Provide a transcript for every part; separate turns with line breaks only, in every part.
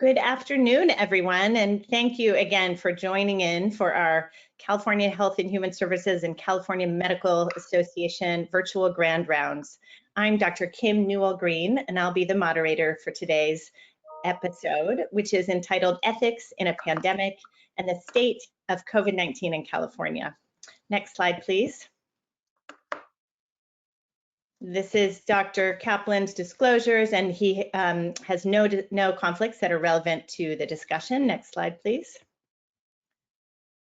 Good afternoon, everyone, and thank you again for joining in for our California Health and Human Services and California Medical Association virtual grand rounds. I'm Dr. Kim Newell Green, and I'll be the moderator for today's episode, which is entitled Ethics in a Pandemic and the State of COVID-19 in California. Next slide, please. This is Dr. Kaplan's disclosures, and he has no conflicts that are relevant to the discussion. Next slide, please.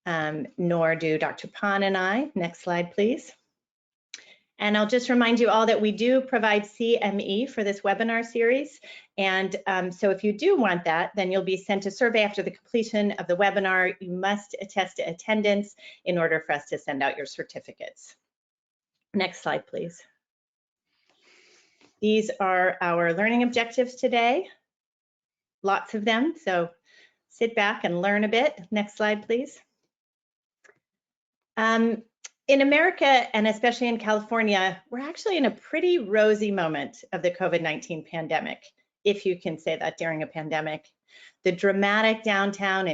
Nor do Dr. Pan and I. Next slide, please. And I'll just remind you all that we do provide CME for this webinar series. And so if you do want that, then you'll be sent a survey after the completion of the webinar. You must attest to attendance in order for us to send out your certificates. Next slide, please. These are our learning objectives today, lots of them, so sit back and learn a bit. Next slide, please. In America, and especially in California, we're actually in a pretty rosy moment of the COVID-19 pandemic, if you can say that during a pandemic. The dramatic downturn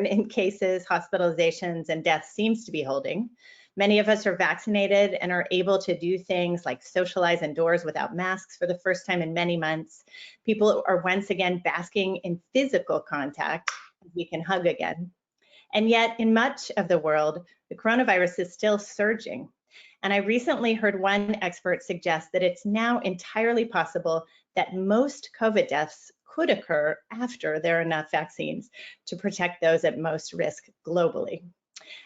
in cases, hospitalizations, and deaths seems to be holding. Many of us are vaccinated and are able to do things like socialize indoors without masks for the first time in many months. People are once again basking in physical contact. We can hug again. And yet, in much of the world, the coronavirus is still surging. And I recently heard one expert suggest that it's now entirely possible that most COVID deaths could occur after there are enough vaccines to protect those at most risk globally.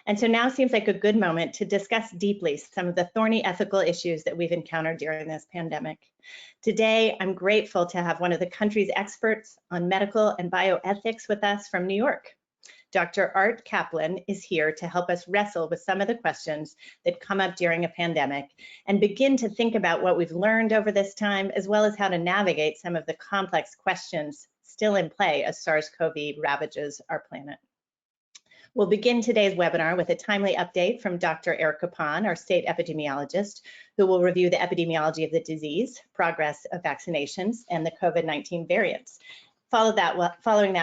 And so now seems like a good moment to discuss deeply some of the thorny ethical issues that we've encountered during this pandemic. Today, I'm grateful to have one of the country's experts on medical and bioethics with us from New York. Dr. Art Kaplan is here to help us wrestle with some of the questions that come up during a pandemic and begin to think about what we've learned over this time, as well as how to navigate some of the complex questions still in play as SARS-CoV ravages our planet. We'll begin today's webinar with a timely update from Dr. Erica Pan, our state epidemiologist, who will review the epidemiology of the disease, progress of vaccinations, and the COVID-19 variants. Following that,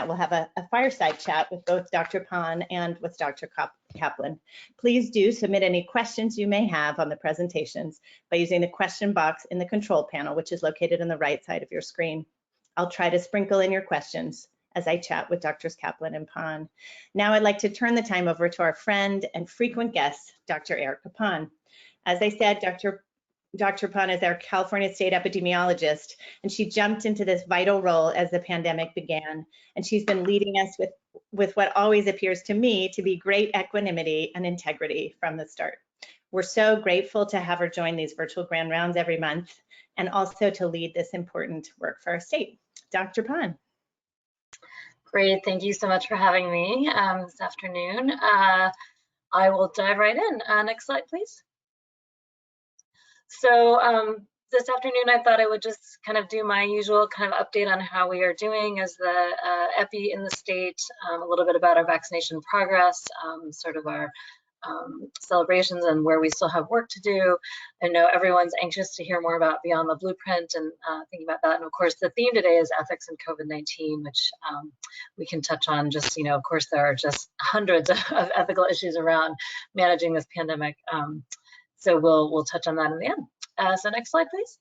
we'll have a fireside chat with both Dr. Pan and with Dr. Kaplan. Please do submit any questions you may have on the presentations by using the question box in the control panel, which is located on the right side of your screen. I'll try to sprinkle in your questions as I chat with Drs. Kaplan and Pan. Now I'd like to turn the time over to our friend and frequent guest, Dr. Erica Pan. As I said, Dr. Pan is our California state epidemiologist, and she jumped into this vital role as the pandemic began. And she's been leading us with what always appears to me to be great equanimity and integrity from the start. We're so grateful to have her join these virtual grand rounds every month and also to lead this important work for our state. Dr. Pan.
Great, thank you so much for having me this afternoon. I will dive right in. Next slide, please. So this afternoon, I thought I would just kind of do my usual kind of update on how we are doing as the epi in the state, a little bit about our vaccination progress, sort of our celebrations and where we still have work to do. I know everyone's anxious to hear more about Beyond the Blueprint and thinking about that. And of course, the theme today is ethics in COVID-19, which we can touch on. Just, of course, there are just hundreds of ethical issues around managing this pandemic. So we'll touch on that in the end. So next slide, please.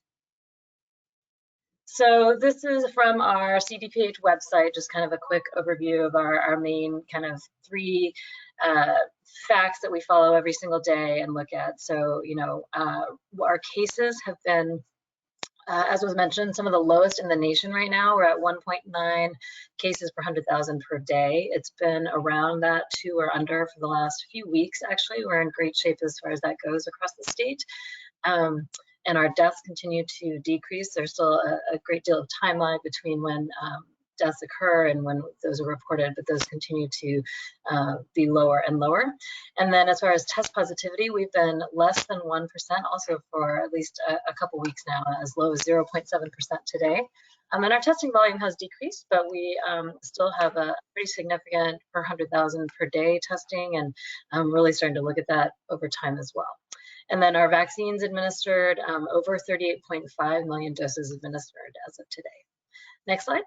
So this is from our CDPH website, just kind of a quick overview of our main kind of three facts that we follow every single day and look at. So, our cases have been, as was mentioned, some of the lowest in the nation right now. We're at 1.9 cases per 100,000 per day. It's been around that 2 or under for the last few weeks, actually. We're in great shape as far as that goes across the state. And our deaths continue to decrease. There's still a great deal of timeline between when deaths occur and when those are reported, but those continue to be lower and lower. And then as far as test positivity, we've been less than 1% also for at least a couple weeks now, as low as 0.7% today. And our testing volume has decreased, but we still have a pretty significant per 100,000 per day testing, and I'm really starting to look at that over time as well. And then our vaccines administered, over 38.5 million doses administered as of today. Next slide.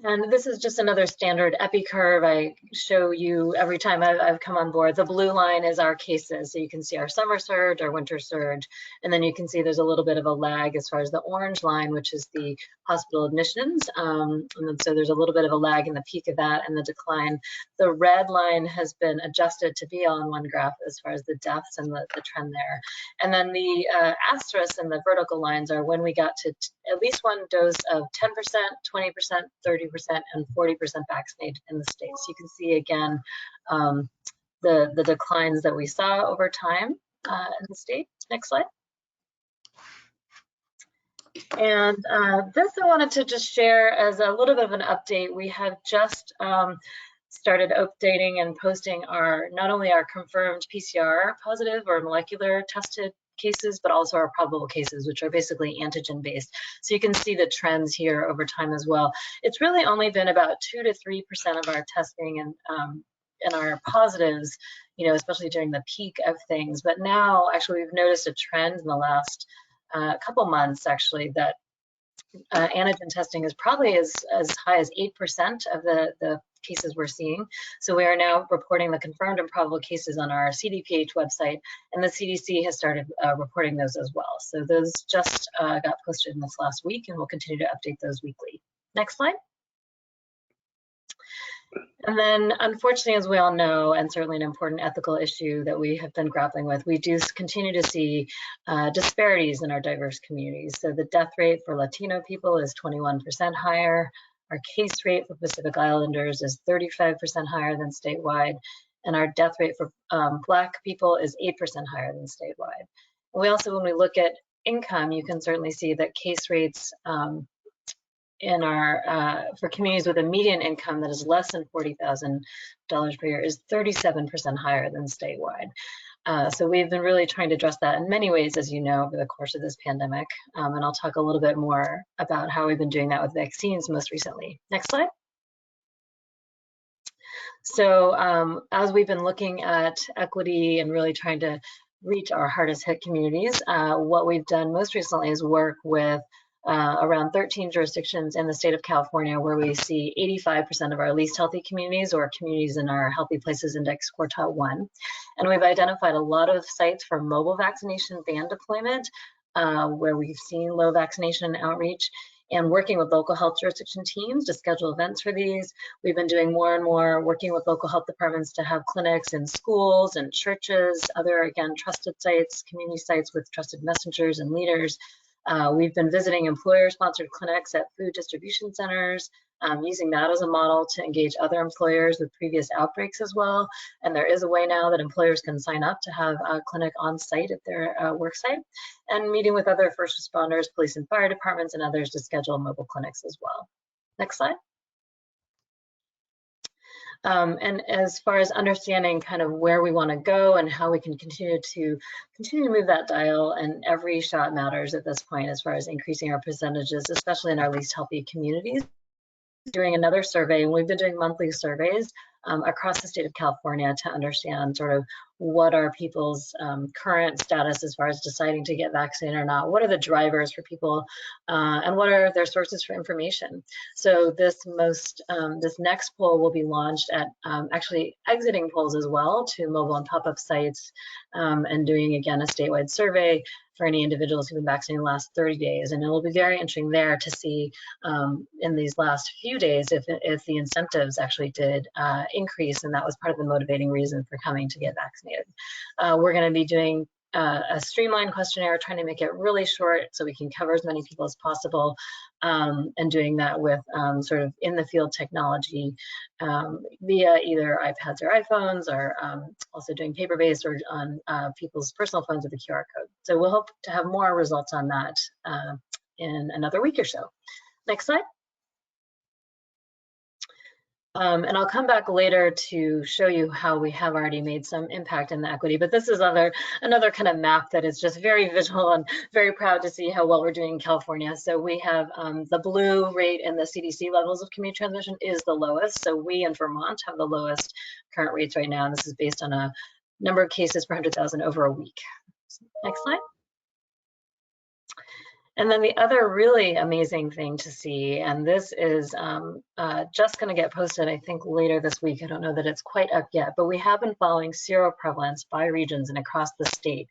And this is just another standard epi curve I show you every time I've come on board. The blue line is our cases. So you can see our summer surge, our winter surge, and then you can see there's a little bit of a lag as far as the orange line, which is the hospital admissions. And then so there's a little bit of a lag in the peak of that and the decline. The red line has been adjusted to be all in one graph as far as the deaths and the trend there. And then the asterisks and the vertical lines are when we got to at least one dose of 10%, 20%, 30%, and 40% vaccinated in the state. So you can see again the declines that we saw over time in the state. Next slide. And this I wanted to just share as a little bit of an update. We have just started updating and posting our not only our confirmed PCR positive or molecular tested cases, but also our probable cases, which are basically antigen based. So you can see the trends here over time as well. It's really only been about 2 to 3% of our testing and our positives, you know, especially during the peak of things. But now actually we've noticed a trend in the last couple months actually that antigen testing is probably as high as 8% of the cases we're seeing. So we are now reporting the confirmed and probable cases on our CDPH website, and the CDC has started reporting those as well. So those just got posted in this last week, and we'll continue to update those weekly. Next slide. And then, unfortunately, as we all know, and certainly an important ethical issue that we have been grappling with, we do continue to see disparities in our diverse communities. So the death rate for Latino people is 21% higher. Our case rate for Pacific Islanders is 35% higher than statewide. And our death rate for Black people is 8% higher than statewide. And we also, when we look at income, you can certainly see that case rates in our for communities with a median income that is less than $40,000 per year is 37% higher than statewide. So we've been really trying to address that in many ways, as you know, over the course of this pandemic. And I'll talk a little bit more about how we've been doing that with vaccines most recently. Next slide. So as we've been looking at equity and really trying to reach our hardest hit communities, what we've done most recently is work with around 13 jurisdictions in the state of California, where we see 85% of our least healthy communities or communities in our Healthy Places Index quartile 1. And we've identified a lot of sites for mobile vaccination van deployment, where we've seen low vaccination outreach, and working with local health jurisdiction teams to schedule events for these. We've been doing more and more working with local health departments to have clinics in schools and churches, other, again, trusted sites, community sites with trusted messengers and leaders. We've been visiting employer-sponsored clinics at food distribution centers, using that as a model to engage other employers with previous outbreaks as well. And there is a way now that employers can sign up to have a clinic on site at their work site, and meeting with other first responders, police and fire departments, and others to schedule mobile clinics as well. Next slide. And as far as understanding kind of where we want to go and how we can continue to move that dial, and every shot matters at this point as far as increasing our percentages, especially in our least healthy communities. Doing another survey, and we've been doing monthly surveys across the state of California to understand sort of what are people's current status as far as deciding to get vaccinated or not, what are the drivers for people, and what are their sources for information. So this next poll will be launched at actually exiting polls as well to mobile and pop-up sites, and doing again a statewide survey for any individuals who've been vaccinated in the last 30 days. And it will be very interesting there to see in these last few days if the incentives actually did increase, and that was part of the motivating reason for coming to get vaccinated. We're going to be doing a streamlined questionnaire, trying to make it really short so we can cover as many people as possible, and doing that with sort of in the field technology via either iPads or iPhones, or also doing paper-based or on people's personal phones with a QR code. So we'll hope to have more results on that in another week or so. Next slide. And I'll come back later to show you how we have already made some impact in the equity, but this is another kind of map that is just very visual, and very proud to see how well we're doing in California. So we have the blue rate in the CDC levels of community transmission is the lowest. So we in Vermont have the lowest current rates right now, and this is based on a number of cases per 100,000 over a week. Next slide. And then the other really amazing thing to see, and this is just going to get posted, I think, later this week. I don't know that it's quite up yet, but we have been following seroprevalence by regions and across the state.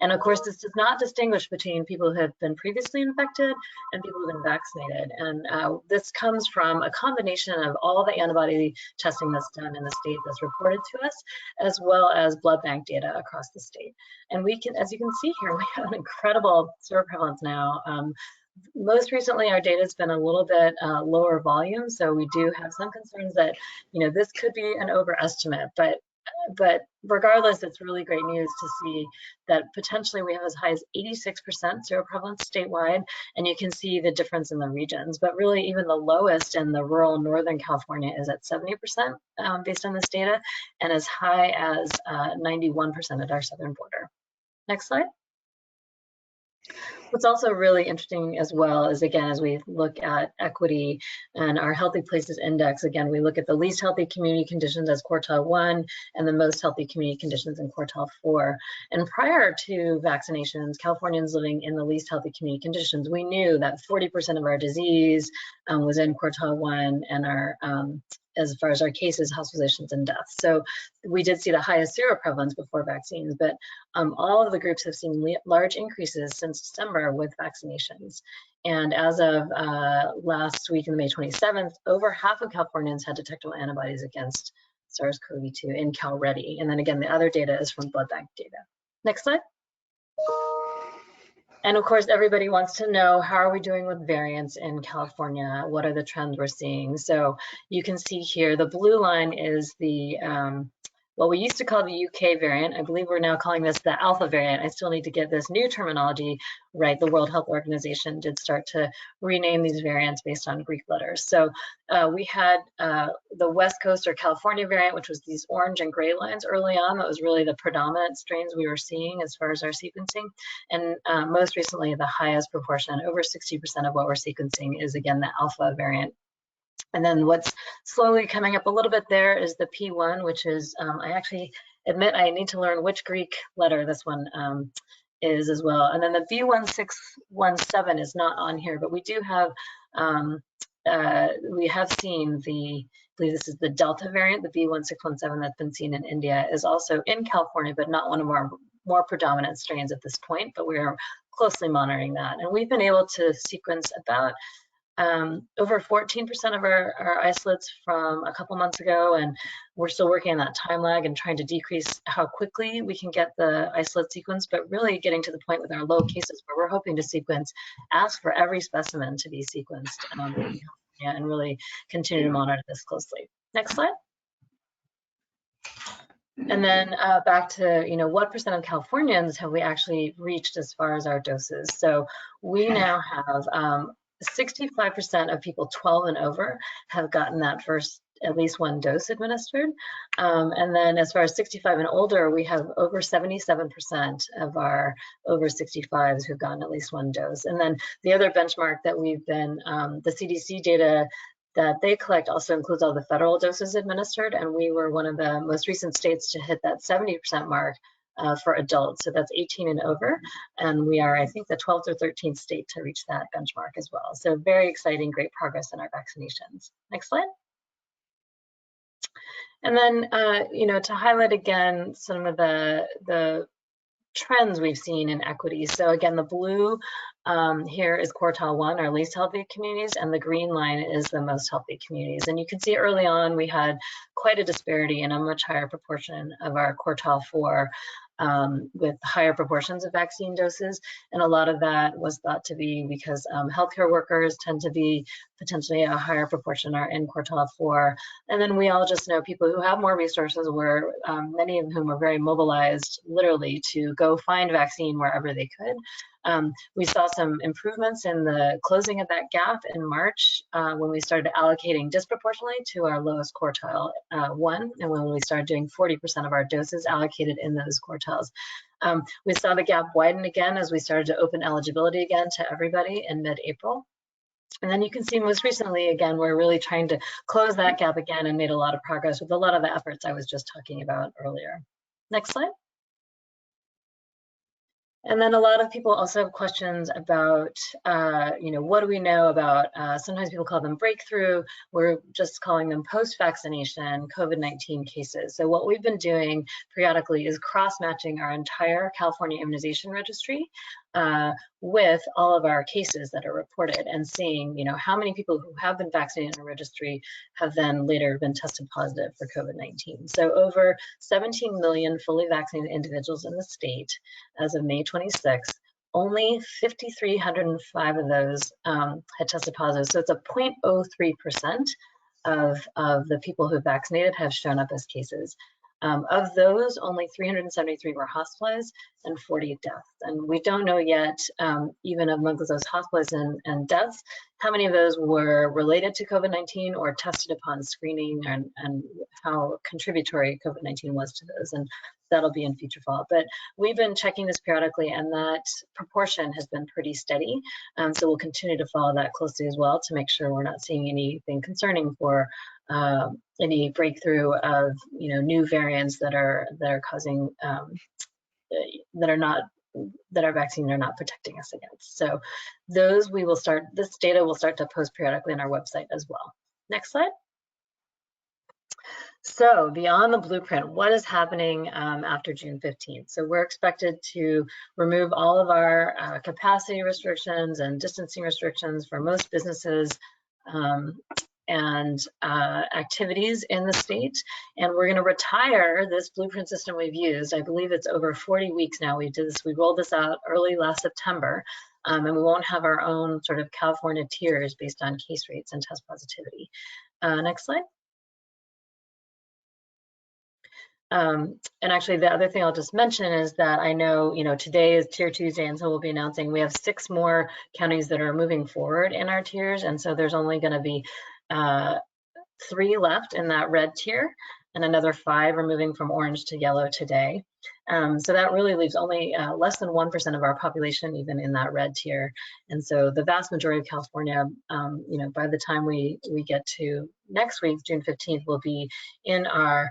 And of course, this does not distinguish between people who have been previously infected and people who have been vaccinated. And this comes from a combination of all the antibody testing that's done in the state that's reported to us, as well as blood bank data across the state. And we can, as you can see here, we have an incredible seroprevalence now. Most recently, our data has been a little bit lower volume, so we do have some concerns that, this could be an overestimate. But regardless, it's really great news to see that potentially we have as high as 86% seroprevalence statewide, and you can see the difference in the regions. But really, even the lowest in the rural Northern California is at 70% based on this data, and as high as 91% at our southern border. Next slide. What's also really interesting as well is, again, as we look at equity and our Healthy Places Index, again, we look at the least healthy community conditions as quartile 1 and the most healthy community conditions in quartile 4. And prior to vaccinations, Californians living in the least healthy community conditions, we knew that 40% of our disease was in quartile 1 and our as far as our cases, hospitalizations, and deaths. So we did see the highest seroprevalence before vaccines, but all of the groups have seen large increases since December with vaccinations. And as of last week, on May 27th, over half of Californians had detectable antibodies against SARS-CoV-2 in CalReady. And then again, the other data is from blood bank data. Next slide. And of course, everybody wants to know, how are we doing with variants in California? What are the trends we're seeing? So you can see here, the blue line is the, what we used to call the UK variant. I believe we're now calling this the Alpha variant. I still need to get this new terminology right. The World Health Organization did start to rename these variants based on Greek letters. So we had the West Coast or California variant, which was these orange and gray lines early on. That was really the predominant strains we were seeing as far as our sequencing. And most recently, the highest proportion, over 60% of what we're sequencing is, again, the Alpha variant. And then what's slowly coming up a little bit there is the P1, which is, I actually admit I need to learn which Greek letter this one is as well. And then the B1617 is not on here, but we do have, we have seen the, I believe this is the Delta variant, the B1617 that's been seen in India, is also in California, but not one of our more predominant strains at this point, but we're closely monitoring that. And we've been able to sequence about over 14% of our isolates from a couple months ago, and we're still working on that time lag and trying to decrease how quickly we can get the isolate sequence, but really getting to the point with our low cases where we're hoping to sequence, ask for every specimen to be sequenced in California, and really continue to monitor this closely. Next slide. And then back to, what percent of Californians have we actually reached as far as our doses? So we now have 65% of people 12 and over have gotten that first at least one dose administered. And then as far as 65 and older, we have over 77% of our over 65s who've gotten at least one dose. And then the other benchmark that we've been, the CDC data that they collect also includes all the federal doses administered. And we were one of the most recent states to hit that 70% mark for adults, so that's 18 and over, and we are, I think, the 12th or 13th state to reach that benchmark as well. So very exciting, great progress in our vaccinations. Next slide. And then, to highlight again some of the trends we've seen in equity. So again, the blue here is quartile 1, our least healthy communities, and the green line is the most healthy communities. And you can see early on we had quite a disparity in a much higher proportion of our quartile 4 with higher proportions of vaccine doses. And a lot of that was thought to be because healthcare workers tend to be potentially a higher proportion are in quartile 4. And then we all just know people who have more resources were, many of whom were very mobilized literally to go find vaccine wherever they could. We saw some improvements in the closing of that gap in March when we started allocating disproportionately to our lowest quartile 1, and when we started doing 40% of our doses allocated in those quartiles. We saw the gap widen again as we started to open eligibility again to everybody in mid-April. And then you can see most recently, again, we're really trying to close that gap again and made a lot of progress with a lot of the efforts I was just talking about earlier. Next slide. And then a lot of people also have questions about, what do we know about, sometimes people call them breakthrough, we're just calling them post-vaccination COVID-19 cases. So what we've been doing periodically is cross-matching our entire California immunization registry with all of our cases that are reported and seeing, how many people who have been vaccinated in a registry have then later been tested positive for COVID-19. So over 17 million fully vaccinated individuals in the state as of May 26th, only 5,305 of those had tested positive. So it's a 0.03% of the people who vaccinated have shown up as cases. Of those, only 373 were hospitalized and 40 deaths. And we don't know yet, even among those hospitalized and deaths, how many of those were related to COVID-19 or tested upon screening, and how contributory COVID-19 was to those. And that'll be in future follow-up. But we've been checking this periodically, and that proportion has been pretty steady. So we'll continue to follow that closely as well to make sure we're not seeing anything concerning for any breakthrough of new variants that are causing that our vaccines are not protecting us against. So those this data will start to post periodically on our website as well. Next slide. So beyond the blueprint, what is happening after June 15th? So we're expected to remove all of our capacity restrictions and distancing restrictions for most businesses and activities in the state. And we're gonna retire this blueprint system we've used. I believe it's over 40 weeks now. We rolled this out early last September, and we won't have our own sort of California tiers based on case rates and test positivity. Next slide. And actually, the other thing I'll just mention is that I know, today is Tier Tuesday, and so we'll be announcing we have 6 more counties that are moving forward in our tiers, and so there's only going to be 3 left in that red tier, and another 5 are moving from orange to yellow today. So that really leaves only less than 1% of our population even in that red tier. And so the vast majority of California, by the time we get to next week, June 15th, will be in our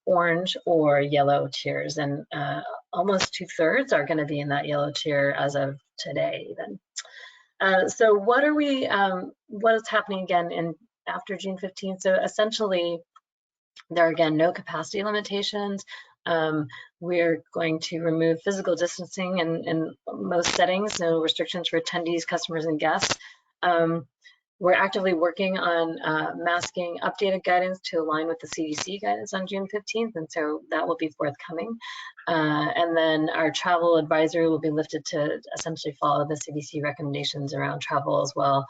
orange or yellow tiers, and almost 2/3 are going to be in that yellow tier as of today even. So what is happening again after June 15th? So essentially, there are again no capacity limitations. We're going to remove physical distancing in most settings, no restrictions for attendees, customers, and guests. We're actively working on masking updated guidance to align with the CDC guidance on June 15th, and so that will be forthcoming. And then our travel advisory will be lifted to essentially follow the CDC recommendations around travel as well.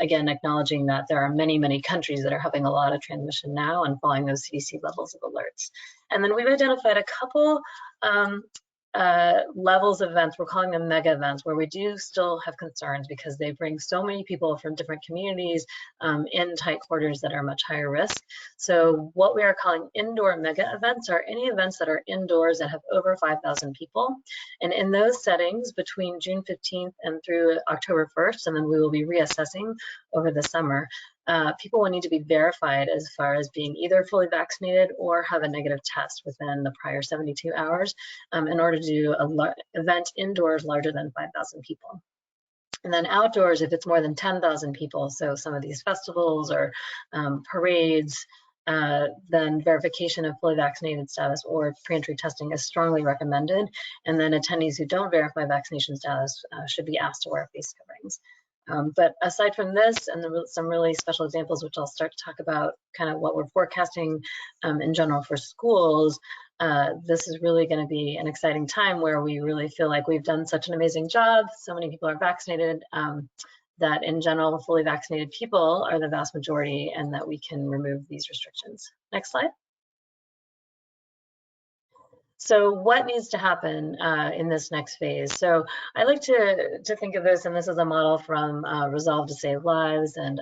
Again, acknowledging that there are many, many countries that are having a lot of transmission now and following those CDC levels of alerts. And then we've identified a couple levels of events, we're calling them mega events, where we do still have concerns because they bring so many people from different communities in tight quarters that are much higher risk. So what we are calling indoor mega events are any events that are indoors that have over 5,000 people. And in those settings between June 15th and through October 1st, and then we will be reassessing over the summer, people will need to be verified as far as being either fully vaccinated or have a negative test within the prior 72 hours in order to do an event indoors larger than 5,000 people. And then outdoors, if it's more than 10,000 people, so some of these festivals or parades, then verification of fully vaccinated status or pre-entry testing is strongly recommended. And then attendees who don't verify vaccination status should be asked to wear face coverings. But aside from this and some really special examples, which I'll start to talk about kind of what we're forecasting in general for schools, this is really going to be an exciting time where we really feel like we've done such an amazing job. So many people are vaccinated that in general, fully vaccinated people are the vast majority and that we can remove these restrictions. Next slide. So what needs to happen in this next phase? So I like to think of this, and this is a model from Resolve to Save Lives and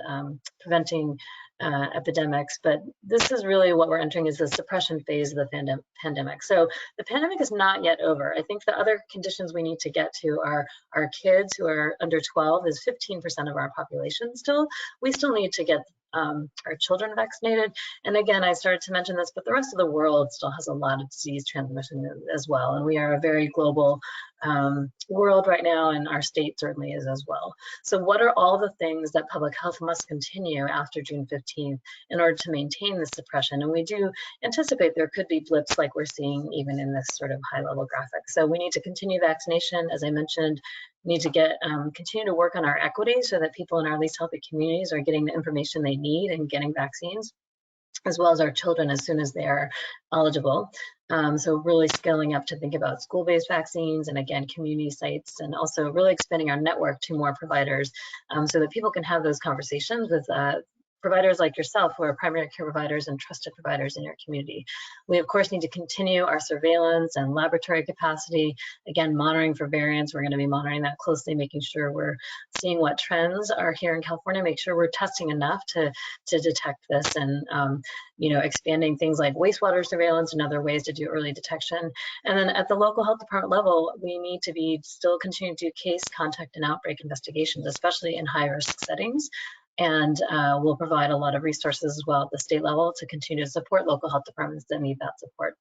preventing epidemics, but this is really what we're entering is the suppression phase of the pandemic. So the pandemic is not yet over. I think the other conditions we need to get to are our kids who are under 12 is 15% of our population still. We still need to get our children vaccinated. And again, I started to mention this, but the rest of the world still has a lot of disease transmission as well. And we are a very global world right now, and our state certainly is as well. So what are all the things that public health must continue after June 15th in order to maintain this suppression? And we do anticipate there could be blips like we're seeing even in this sort of high level graphic. So we need to continue vaccination, as I mentioned. We need to get continue to work on our equity so that people in our least healthy communities are getting the information they need and getting vaccines, as well as our children as soon as they are eligible. So really scaling up to think about school-based vaccines, and again, community sites, and also really expanding our network to more providers so that people can have those conversations with providers like yourself who are primary care providers and trusted providers in your community. We of course need to continue our surveillance and laboratory capacity. Again, monitoring for variants, we're going to be monitoring that closely, making sure we're seeing what trends are here in California, make sure we're testing enough to detect this, and expanding things like wastewater surveillance and other ways to do early detection. And then at the local health department level, we need to be still continuing to do case, contact, and outbreak investigations, especially in high-risk settings. And we'll provide a lot of resources as well at the state level to continue to support local health departments that need that support.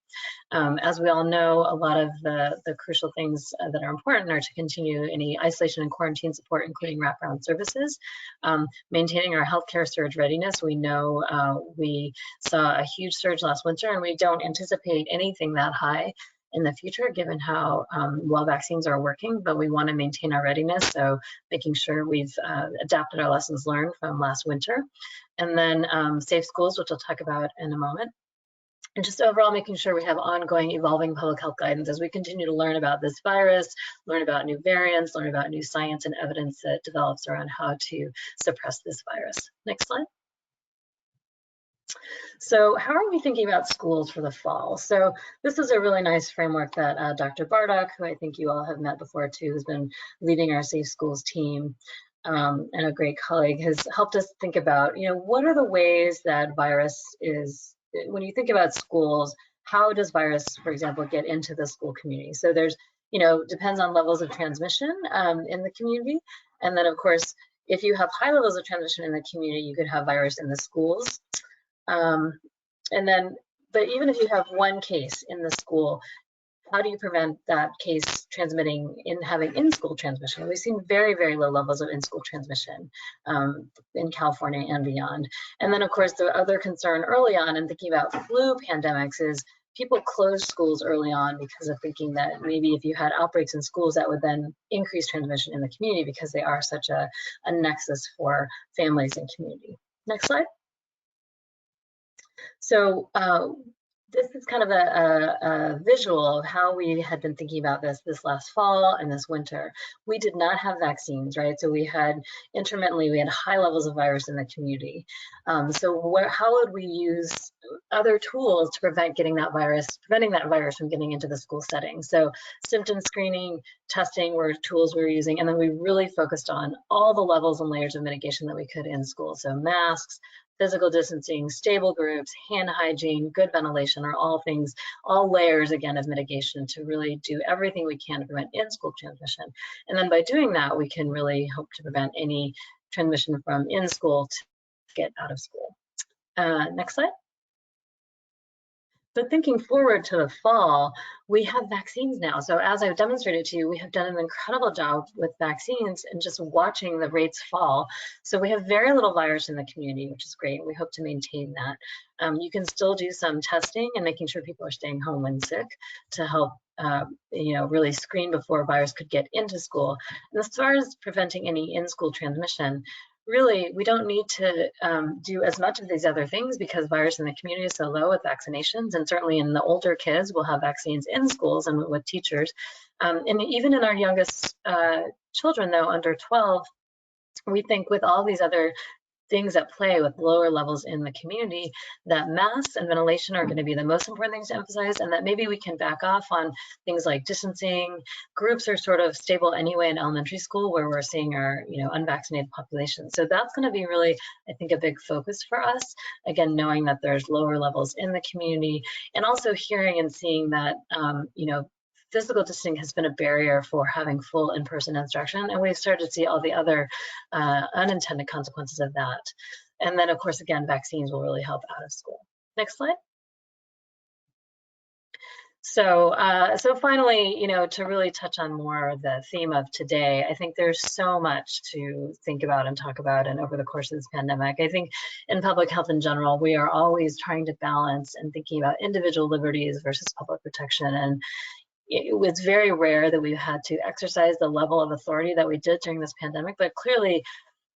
As we all know, a lot of the crucial things that are important are to continue any isolation and quarantine support, including wraparound services, maintaining our healthcare surge readiness. We know we saw a huge surge last winter, and we don't anticipate anything that high in the future, given how well vaccines are working, but we want to maintain our readiness. So making sure we've adapted our lessons learned from last winter. And then safe schools, which I'll talk about in a moment. And just overall making sure we have ongoing evolving public health guidance as we continue to learn about this virus, learn about new variants, learn about new science and evidence that develops around how to suppress this virus. Next slide. So how are we thinking about schools for the fall? So this is a really nice framework that Dr. Bardock, who I think you all have met before too, who's been leading our Safe Schools team, and a great colleague, has helped us think about, what are the ways that virus is, when you think about schools, how does virus, for example, get into the school community? So there's, depends on levels of transmission in the community. And then of course, if you have high levels of transmission in the community, you could have virus in the schools. But even if you have one case in the school, how do you prevent that case transmitting having in-school transmission? We've seen very, very low levels of in-school transmission in California and beyond. And then of course, the other concern early on in thinking about flu pandemics is people closed schools early on because of thinking that maybe if you had outbreaks in schools, that would then increase transmission in the community because they are such a nexus for families and community. Next slide. So this is kind of a visual of how we had been thinking about this last fall and this winter. We did not have vaccines, right? So we had intermittently, we had high levels of virus in the community. How would we use other tools to preventing that virus from getting into the school setting? So symptom screening, testing were tools we were using, and then we really focused on all the levels and layers of mitigation that we could in school. So masks, physical distancing, stable groups, hand hygiene, good ventilation are all things, all layers again of mitigation to really do everything we can to prevent in-school transmission. And then by doing that, we can really hope to prevent any transmission from in-school to get out of school. Next slide. But thinking forward to the fall, we have vaccines now. So as I've demonstrated to you, we have done an incredible job with vaccines and just watching the rates fall. So we have very little virus in the community, which is great. We hope to maintain that. You can still do some testing and making sure people are staying home when sick to help really screen before virus could get into school. And as far as preventing any in-school transmission, really, we don't need to do as much of these other things because virus in the community is so low with vaccinations, and certainly in the older kids, we'll have vaccines in schools and with teachers. And even in our youngest children, though, under 12, we think with all these other things at play with lower levels in the community, that masks and ventilation are going to be the most important things to emphasize, and that maybe we can back off on things like distancing. Groups are sort of stable anyway in elementary school where we're seeing our unvaccinated population. So that's going to be really, I think, a big focus for us. Again, knowing that there's lower levels in the community, and also hearing and seeing that physical distancing has been a barrier for having full in-person instruction, and we've started to see all the other unintended consequences of that. And then, of course, again, vaccines will really help out of school. Next slide. So, so finally, you know, to really touch on more the theme of today, I think there's so much to think about and talk about, and over the course of this pandemic, I think in public health in general, we are always trying to balance and thinking about individual liberties versus public protection. And it was very rare that we've had to exercise the level of authority that we did during this pandemic, but clearly,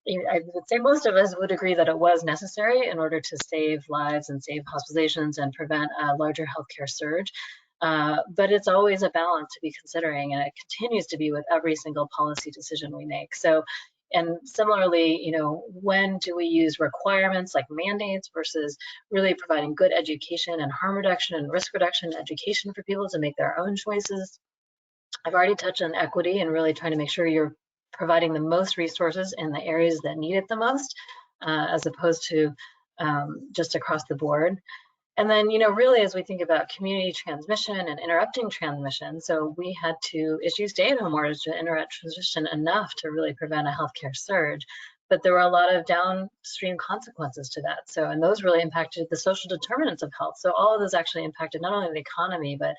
I would say most of us would agree that it was necessary in order to save lives and save hospitalizations and prevent a larger healthcare surge. But it's always a balance to be considering, and it continues to be with every single policy decision we make. So, and similarly, you know, when do we use requirements like mandates versus really providing good education and harm reduction and risk reduction education for people to make their own choices? I've already touched on equity and really trying to make sure you're providing the most resources in the areas that need it the most, as opposed to just across the board. And then, you know, really as we think about community transmission and interrupting transmission, so we had to issue stay-at-home orders to interrupt transmission enough to really prevent a healthcare surge. But there were a lot of downstream consequences to that. So, and those really impacted the social determinants of health. So all of those actually impacted not only the economy, but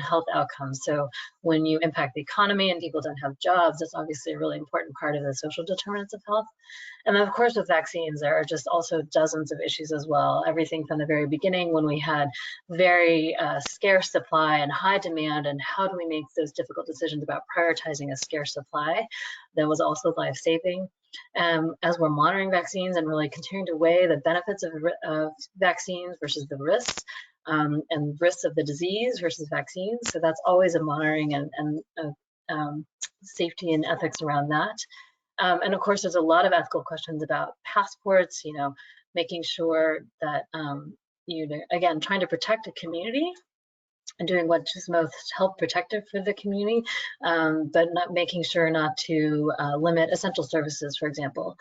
health outcomes. So when you impact the economy and people don't have jobs, that's obviously a really important part of the social determinants of health. And then of course with vaccines, there are just also dozens of issues as well. Everything from the very beginning when we had very scarce supply and high demand, and how do we make those difficult decisions about prioritizing a scarce supply that was also life-saving. As we're monitoring vaccines and really continuing to weigh the benefits of vaccines versus the risks, and risks of the disease versus vaccines. So that's always a monitoring and safety and ethics around that. And of course, there's a lot of ethical questions about passports, you know, making sure that, you know, again, trying to protect a community and doing what is most health protective for the community, but not making sure not to limit essential services, for example,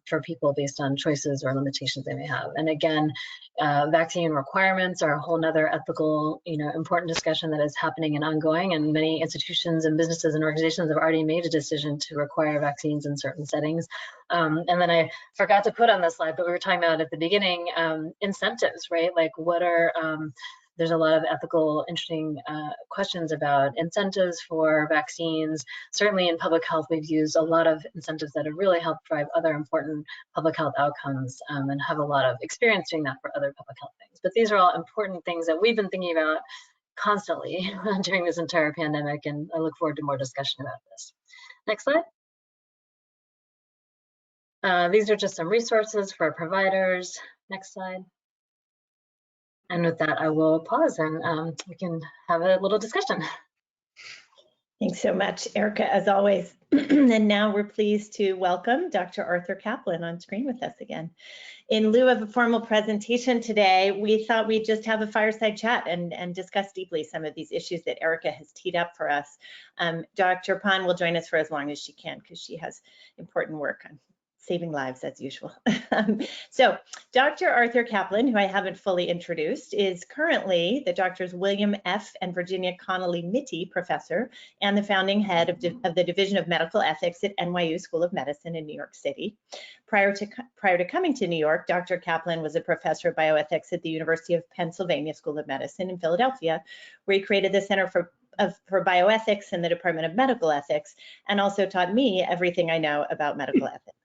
for people based on choices or limitations they may have. And again, vaccine requirements are a whole nother ethical, you know, important discussion that is happening and ongoing, and many institutions and businesses and organizations have already made a decision to require vaccines in certain settings. And then I forgot to put on this slide, but we were talking about at the beginning, incentives, right? Like what are, there's a lot of ethical, interesting questions about incentives for vaccines. Certainly in public health, we've used a lot of incentives that have really helped drive other important public health outcomes, and have a lot of experience doing that for other public health things. But these are all important things that we've been thinking about constantly during this entire pandemic, and I look forward to more discussion about this. Next slide. These are just some resources for providers. Next slide. And with that, I will pause and we can have a little discussion.
Thanks so much, Erica, as always. And now we're pleased to welcome Dr. Arthur Kaplan on screen with us again. In lieu of a formal presentation today, we thought we'd just have a fireside chat and discuss deeply some of these issues that Erica has teed up for us. Dr. Pan will join us for as long as she can because she has important work on saving lives as usual. So Dr. Arthur Kaplan, who I haven't fully introduced, is currently the Drs. William F. and Virginia Connolly Mitty Professor and the founding head of the Division of Medical Ethics at NYU School of Medicine in New York City. Prior to coming to New York, Dr. Kaplan was a professor of bioethics at the University of Pennsylvania School of Medicine in Philadelphia, where he created the Center for Bioethics in the Department of Medical Ethics, and also taught me everything I know about medical ethics.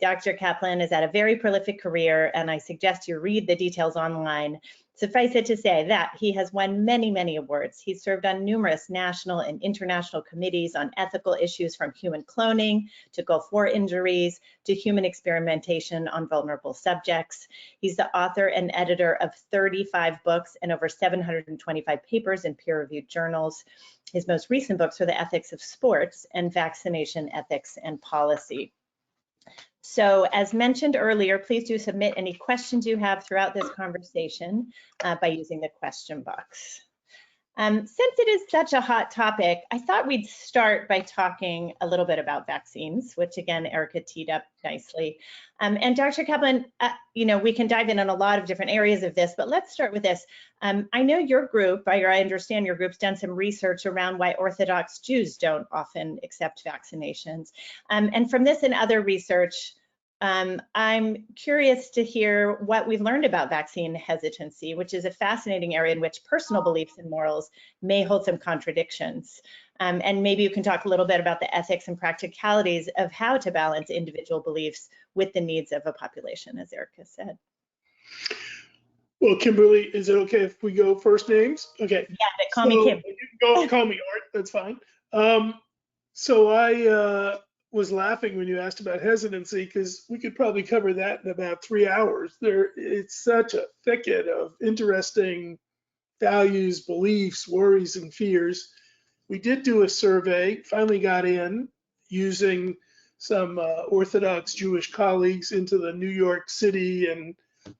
Dr. Kaplan has had a very prolific career, and I suggest you read the details online. Suffice it to say that he has won many, many awards. He's served on numerous national and international committees on ethical issues, from human cloning to Gulf War injuries to human experimentation on vulnerable subjects. He's the author and editor of 35 books and over 725 papers in peer-reviewed journals. His most recent books are The Ethics of Sports and Vaccination Ethics and Policy. So as mentioned earlier, please do submit any questions you have throughout this conversation by using the question box. Since it is such a hot topic, I thought we'd start by talking a little bit about vaccines, which again, Erica teed up nicely. And Dr. Kaplan, we can dive in on a lot of different areas of this, but let's start with this. I know your group, I understand your group's done some research around why Orthodox Jews don't often accept vaccinations. And from this and other research, I'm curious to hear what we've learned about vaccine hesitancy, which is a fascinating area in which personal beliefs and morals may hold some contradictions. And maybe you can talk a little bit about the ethics and practicalities of how to balance individual beliefs with the needs of a population, as Erica said.
Well, Kimberly, is it okay if we go first names? Okay.
Yeah, but call me Kim.
You can call me Art, that's fine. So I was laughing when you asked about hesitancy, because we could probably cover that in about 3 hours. It's such a thicket of interesting values, beliefs, worries, and fears. We did do a survey, finally got in using some Orthodox Jewish colleagues into the New York City and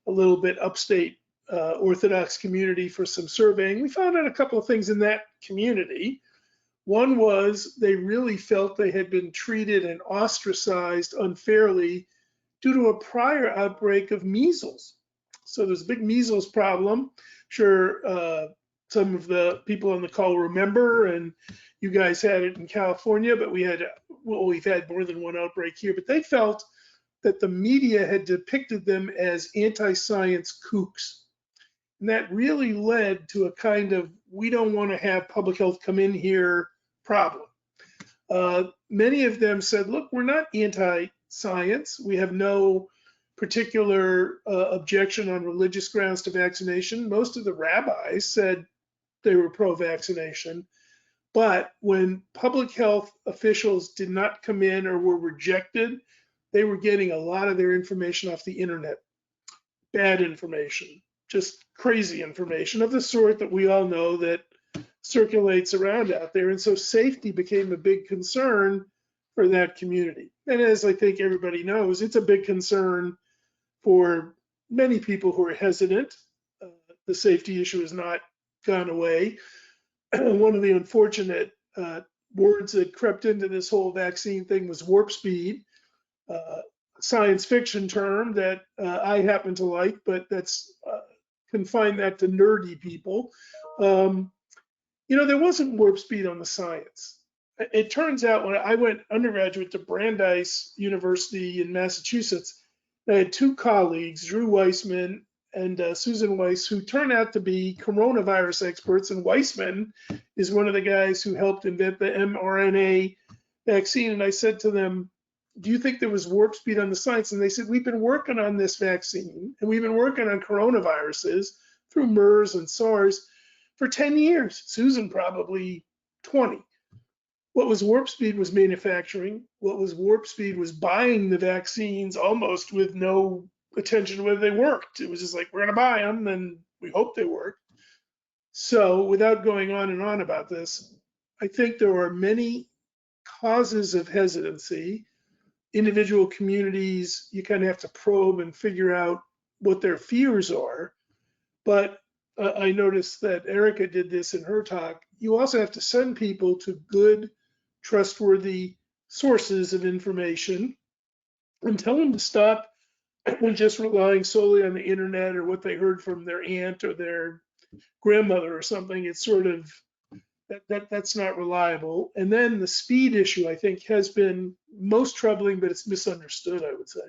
a little bit upstate Orthodox community for some surveying. We found out a couple of things in that community. One was they really felt they had been treated and ostracized unfairly due to a prior outbreak of measles. So there's a big measles problem. Sure, some of the people on the call remember, and you guys had it in California, but we've had more than one outbreak here. But they felt that the media had depicted them as anti-science kooks. And that really led to a kind of, we don't want to have public health come in here problem. Many of them said, look, we're not anti-science. We have no particular objection on religious grounds to vaccination. Most of the rabbis said they were pro-vaccination. But when public health officials did not come in or were rejected, they were getting a lot of their information off the internet. Bad information, just crazy information of the sort that we all know that circulates around out there. And so safety became a big concern for that community. And as I think everybody knows, it's a big concern for many people who are hesitant. The safety issue has not gone away. One of the unfortunate words that crept into this whole vaccine thing was warp speed, science fiction term that I happen to like, but that's confine that to nerdy people. There wasn't warp speed on the science. It turns out when I went undergraduate to Brandeis University in Massachusetts, I had two colleagues, Drew Weissman and Susan Weiss, who turned out to be coronavirus experts. And Weissman is one of the guys who helped invent the mRNA vaccine. And I said to them, do you think there was warp speed on the science? And they said, we've been working on this vaccine and we've been working on coronaviruses through MERS and SARS for 10 years. Susan probably 20. What was warp speed was manufacturing. What was warp speed was buying the vaccines almost with no attention to whether they worked. It was just like, we're going to buy them and we hope they work. So without going on and on about this, I think there are many causes of hesitancy. Individual communities, you kind of have to probe and figure out what their fears are. But I noticed that Erica did this in her talk. You also have to send people to good, trustworthy sources of information and tell them to stop just relying solely on the internet or what they heard from their aunt or their grandmother or something. It's sort of, that's not reliable. And then the speed issue, I think, has been most troubling, but it's misunderstood, I would say.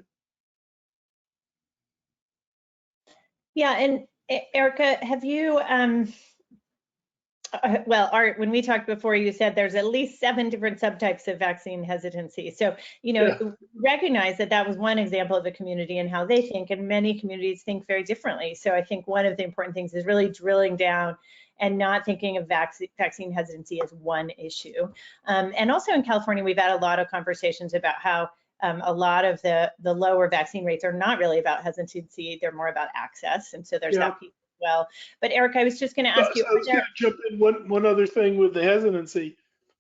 Yeah, and Erica, have you, well, Art, when we talked before, you said there's at least 7 different subtypes of vaccine hesitancy. So, recognize that that was one example of a community and how they think, and many communities think very differently. So I think one of the important things is really drilling down and not thinking of vaccine hesitancy as one issue. And also in California, we've had a lot of conversations about how a lot of the lower vaccine rates are not really about hesitancy, they're more about access. And so there's that piece as well. But Eric, I was just going to ask you.
I was going to jump in one other thing with the hesitancy.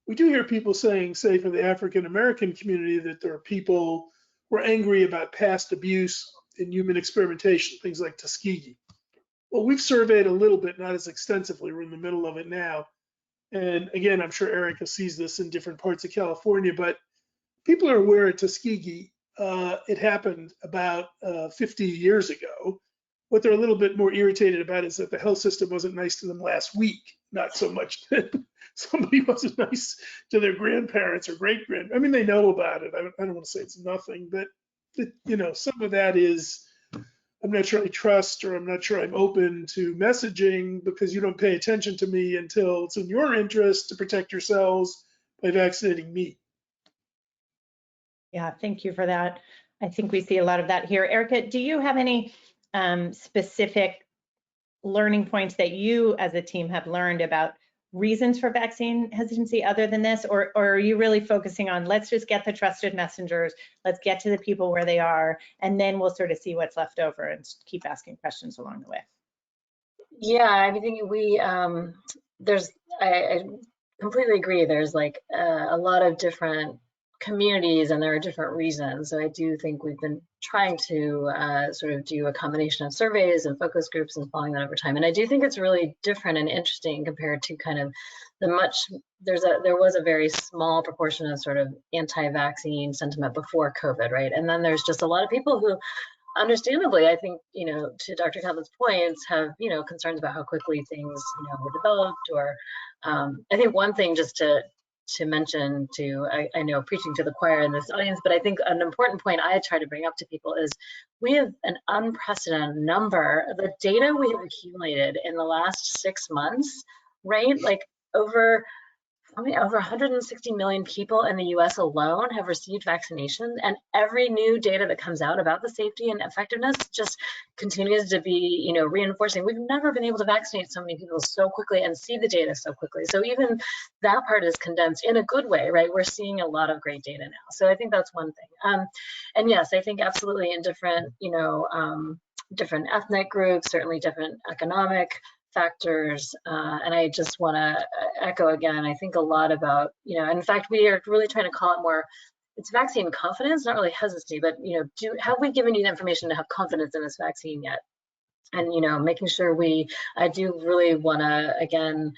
We do hear people saying, say for the African American community, that there are people who are angry about past abuse in human experimentation, things like Tuskegee. Well, we've surveyed a little bit, not as extensively. We're in the middle of it now. And again, I'm sure Erica sees this in different parts of California, but people are aware of Tuskegee. It happened about 50 years ago. What they're a little bit more irritated about is that the health system wasn't nice to them last week, not so much that somebody wasn't nice to their grandparents or great-grand. I mean, they know about it. I don't want to say it's nothing, but some of that is, I'm not sure I trust, or I'm not sure I'm open to messaging because you don't pay attention to me until it's in your interest to protect yourselves by vaccinating me.
Yeah, thank you for that. I think we see a lot of that here. Erica, do you have any specific learning points that you as a team have learned about reasons for vaccine hesitancy other than this, or are you really focusing on, let's just get the trusted messengers, let's get to the people where they are, and then we'll sort of see what's left over and keep asking questions along the way?
Yeah, I think I completely agree. There's like a lot of different communities and there are different reasons. So I do think we've been trying to sort of do a combination of surveys and focus groups and following that over time. And I do think it's really different and interesting compared to kind of there was a very small proportion of sort of anti-vaccine sentiment before COVID, right? And then there's just a lot of people who understandably, I think, to Dr. Kaplan's points, have, concerns about how quickly things, were developed. Or I think one thing just to mention I know preaching to the choir in this audience, but I think an important point I try to bring up to people is we have an unprecedented number of the data we have accumulated in the last 6 months, right? Like over 160 million people in the US alone have received vaccinations, and every new data that comes out about the safety and effectiveness just continues to be, reinforcing. We've never been able to vaccinate so many people so quickly and see the data so quickly. So even that part is condensed in a good way, right? We're seeing a lot of great data now. So I think that's one thing. And yes, I think absolutely in different, different ethnic groups, certainly different economic factors, and I just want to echo again, I think a lot about, in fact, we are really trying to call it more, it's vaccine confidence, not really hesitancy, but, have we given you the information to have confidence in this vaccine yet? And, making sure I do really want to, again,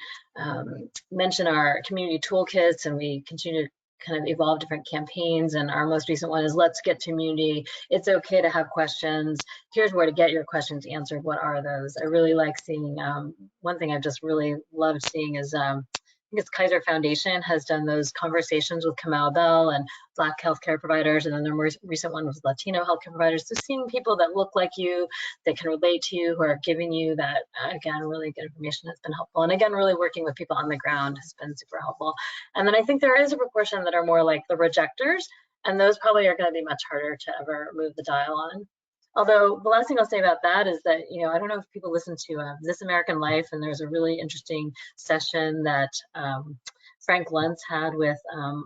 mention our community toolkits, and we continue to kind of evolve different campaigns. And our most recent one is Let's Get to Immunity. It's okay to have questions. Here's where to get your questions answered. What are those? I really like seeing, one thing I've just really loved seeing is, I think it's Kaiser Foundation has done those conversations with Kamau Bell and Black healthcare providers, and then their more recent one was Latino healthcare providers. So seeing people that look like you, that can relate to you, who are giving you that, again, really good information has been helpful. And again, really working with people on the ground has been super helpful. And then I think there is a proportion that are more like the rejectors, and those probably are going to be much harder to ever move the dial on. Although the last thing I'll say about that is that, I don't know if people listen to This American Life, and there's a really interesting session that Frank Luntz had with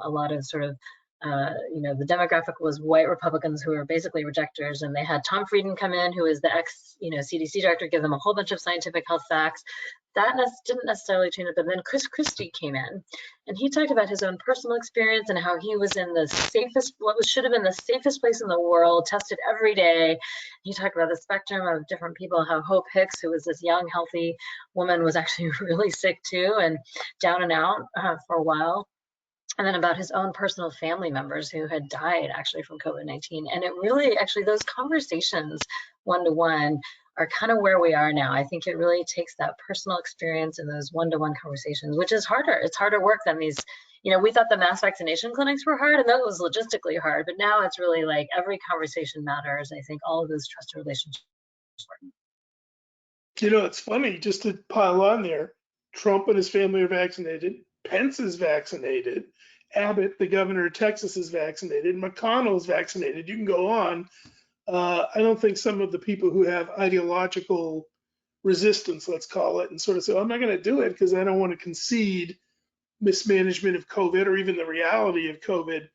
a lot of sort of, the demographic was white Republicans who were basically rejectors, and they had Tom Frieden come in, who is the ex, CDC director, give them a whole bunch of scientific health facts. That didn't necessarily change it, but then Chris Christie came in, and he talked about his own personal experience and how he was in the safest, should have been the safest place in the world, tested every day. He talked about the spectrum of different people, how Hope Hicks, who was this young, healthy woman, was actually really sick too and down and out for a while. And then about his own personal family members who had died actually from COVID-19. And it really, actually, those conversations one-to-one are kind of where we are now. I think it really takes that personal experience and those one-to-one conversations, which is harder. It's harder work than these, we thought the mass vaccination clinics were hard, and that was logistically hard, but now it's really like every conversation matters. I think all of those trusted relationships are important.
It's funny, just to pile on there, Trump and his family are vaccinated, Pence is vaccinated, Abbott, the governor of Texas, is vaccinated, McConnell is vaccinated. You can go on. I don't think some of the people who have ideological resistance, let's call it, and sort of say, I'm not going to do it because I don't want to concede mismanagement of COVID or even the reality of COVID,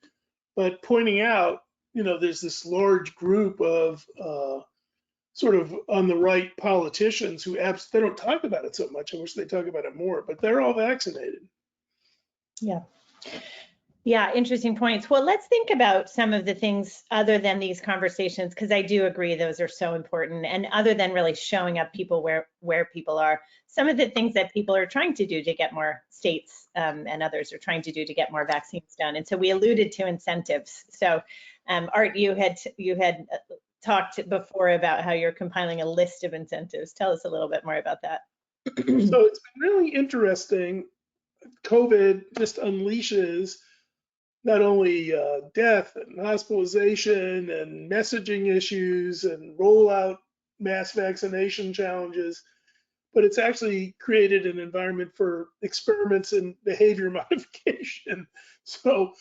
but pointing out, there's this large group of sort of on the right politicians who they don't talk about it so much. I wish they talk about it more, but they're all vaccinated.
Yeah. Yeah, interesting points. Well, let's think about some of the things other than these conversations, because I do agree those are so important. And other than really showing up people where people are, some of the things that people are trying to do to get more states and others are trying to do to get more vaccines done. And so we alluded to incentives. So Art, you had talked before about how you're compiling a list of incentives. Tell us a little bit more about that.
So it's been really interesting. COVID just unleashes not only death and hospitalization and messaging issues and rollout mass vaccination challenges, but it's actually created an environment for experiments in behavior modification. So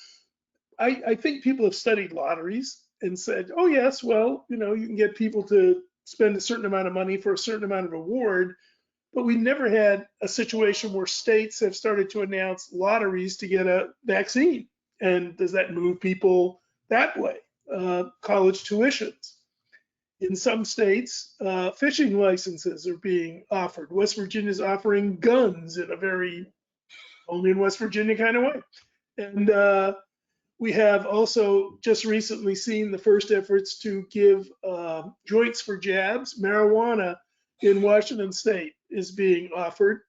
I think people have studied lotteries and said, oh yes, well, you can get people to spend a certain amount of money for a certain amount of reward, but we never had a situation where states have started to announce lotteries to get a vaccine. And does that move people that way? College tuitions. In some states, fishing licenses are being offered. West Virginia is offering guns in a very only in West Virginia kind of way. And we have also just recently seen the first efforts to give joints for jabs. Marijuana in Washington State is being offered.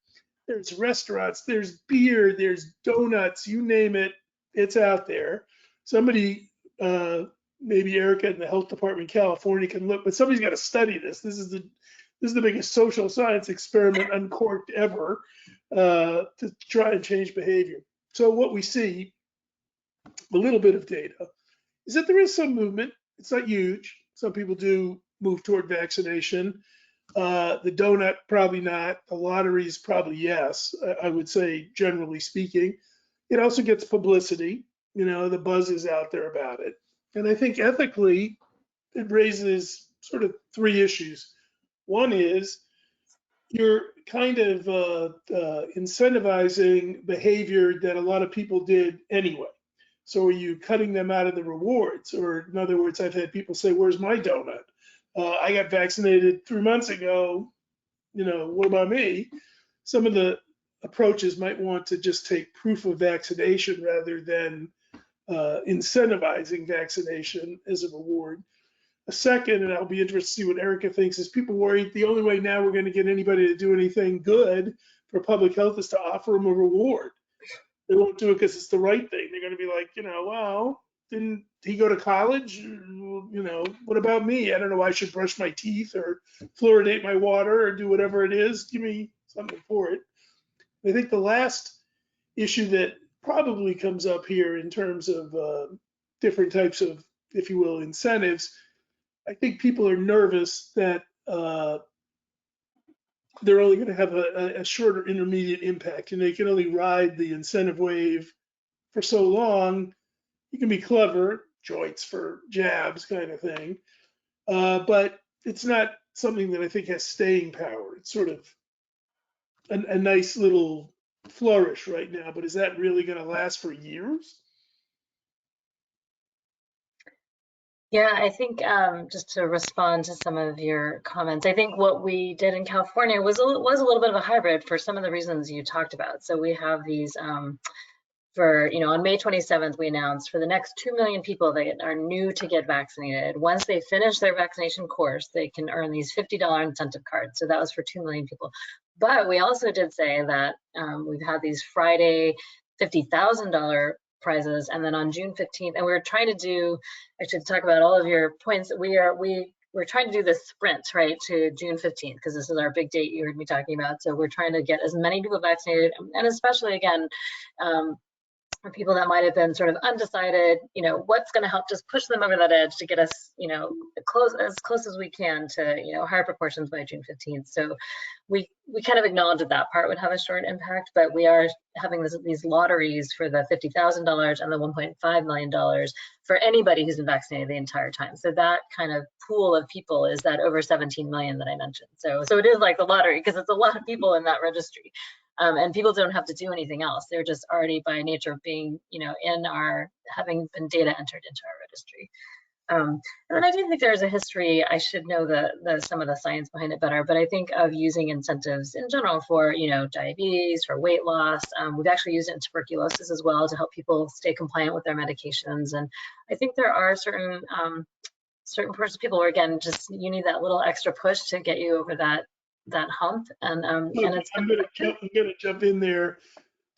There's restaurants, there's beer, there's donuts, you name it, it's out there. Somebody, maybe Erica in the health department in California can look, but somebody's got to study this. This is the biggest social science experiment uncorked ever to try and change behavior. So what we see, a little bit of data, is that there is some movement. It's not huge. Some people do move toward vaccination. The donut, probably not. The lotteries, probably yes, I would say, generally speaking. It also gets publicity. The buzz is out there about it. And I think ethically, it raises sort of three issues. One is you're kind of incentivizing behavior that a lot of people did anyway. So are you cutting them out of the rewards? Or in other words, I've had people say, where's my donut? I got vaccinated 3 months ago, what about me? Some of the approaches might want to just take proof of vaccination rather than incentivizing vaccination as a reward. A second, and I'll be interested to see what Erica thinks, is people worry the only way now we're going to get anybody to do anything good for public health is to offer them a reward. They won't do it because it's the right thing. They're going to be like, well, didn't he go to college? What about me? I don't know. I should brush my teeth or fluoridate my water or do whatever it is. Give me something for it. I think the last issue that probably comes up here in terms of different types of, if you will, incentives, I think people are nervous that they're only going to have a shorter intermediate impact. You can only ride the incentive wave for so long. You can be clever, joints for jabs kind of thing, but it's not something that I think has staying power. It's sort of a nice little flourish right now, but is that really going to last for years?
Yeah, I think just to respond to some of your comments, I think what we did in California was a little bit of a hybrid for some of the reasons you talked about. So we have these on May 27th, we announced for the next 2 million people that are new to get vaccinated, once they finish their vaccination course, they can earn these $50 incentive cards. So that was for 2 million people. But we also did say that we've had these Friday $50,000 prizes, and then on June 15th, and we're trying to do, actually to talk about all of your points, we're trying to do this sprint, right, to June 15th, because this is our big date you heard me talking about. So we're trying to get as many people vaccinated, and especially, again, for people that might have been sort of undecided, what's going to help just push them over that edge to get us, as close as we can to, higher proportions by June 15th. So we kind of acknowledge that part would have a short impact, but we are having these lotteries for the $50,000 and the $1.5 million for anybody who's been vaccinated the entire time. So that kind of pool of people is that over 17 million that I mentioned. So it is like the lottery, because it's a lot of people in that registry. And people don't have to do anything else. They're just already, by nature of being, having been data entered into our registry. And then I do think there's a history, I should know some of the science behind it better, but I think of using incentives in general for, diabetes, for weight loss. We've actually used it in tuberculosis as well to help people stay compliant with their medications. And I think there are certain groups of people where, again, just you need that little extra push to get you over that hump. And it's
I'm gonna jump in there.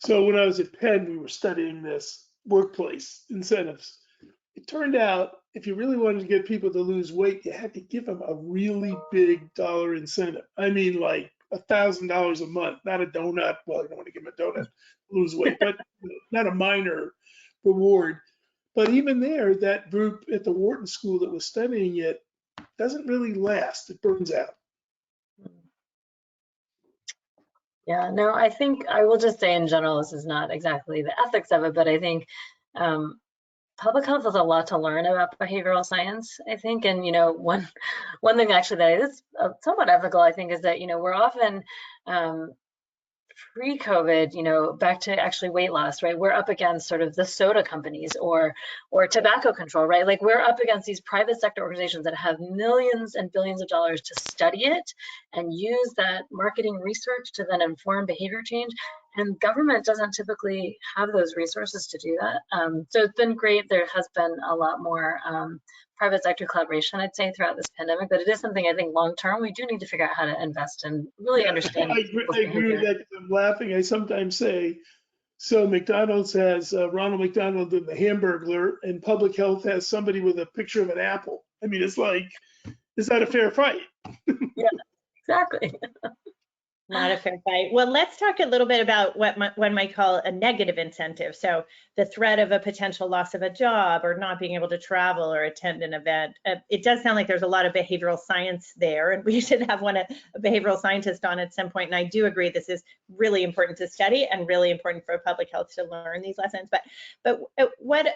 So when I was at Penn, we were studying this workplace incentives. It turned out if you really wanted to get people to lose weight, you had to give them a really big dollar incentive. I mean, like $1,000 a month, not a donut. Well, you don't want to give them a donut to lose weight, but not a minor reward. But even there, that group at the Wharton School that was studying it doesn't really last. It burns out.
Yeah, no, I think I will just say in general, this is not exactly the ethics of it, but I think public health has a lot to learn about behavioral science, I think. And, one thing actually that is somewhat ethical, I think, is that, we're often pre-COVID, back to actually weight loss, right? We're up against sort of the soda companies or tobacco control, right? Like we're up against these private sector organizations that have millions and billions of dollars to study it and use that marketing research to then inform behavior change. And government doesn't typically have those resources to do that. So it's been great. There has been a lot more private sector collaboration, I'd say, throughout this pandemic, but it is something I think long-term we do need to figure out how to invest and really understand.
I agree with that. I'm laughing. I sometimes say, so McDonald's has Ronald McDonald and the Hamburglar, and public health has somebody with a picture of an apple. I mean, it's like, is that a fair fight?
Yeah, exactly.
Not a fair fight. Well, let's talk a little bit about what one might call a negative incentive. So the threat of a potential loss of a job or not being able to travel or attend an event. It does sound like there's a lot of behavioral science there, and we should have a behavioral scientist on at some point. And I do agree this is really important to study and really important for public health to learn these lessons. But what,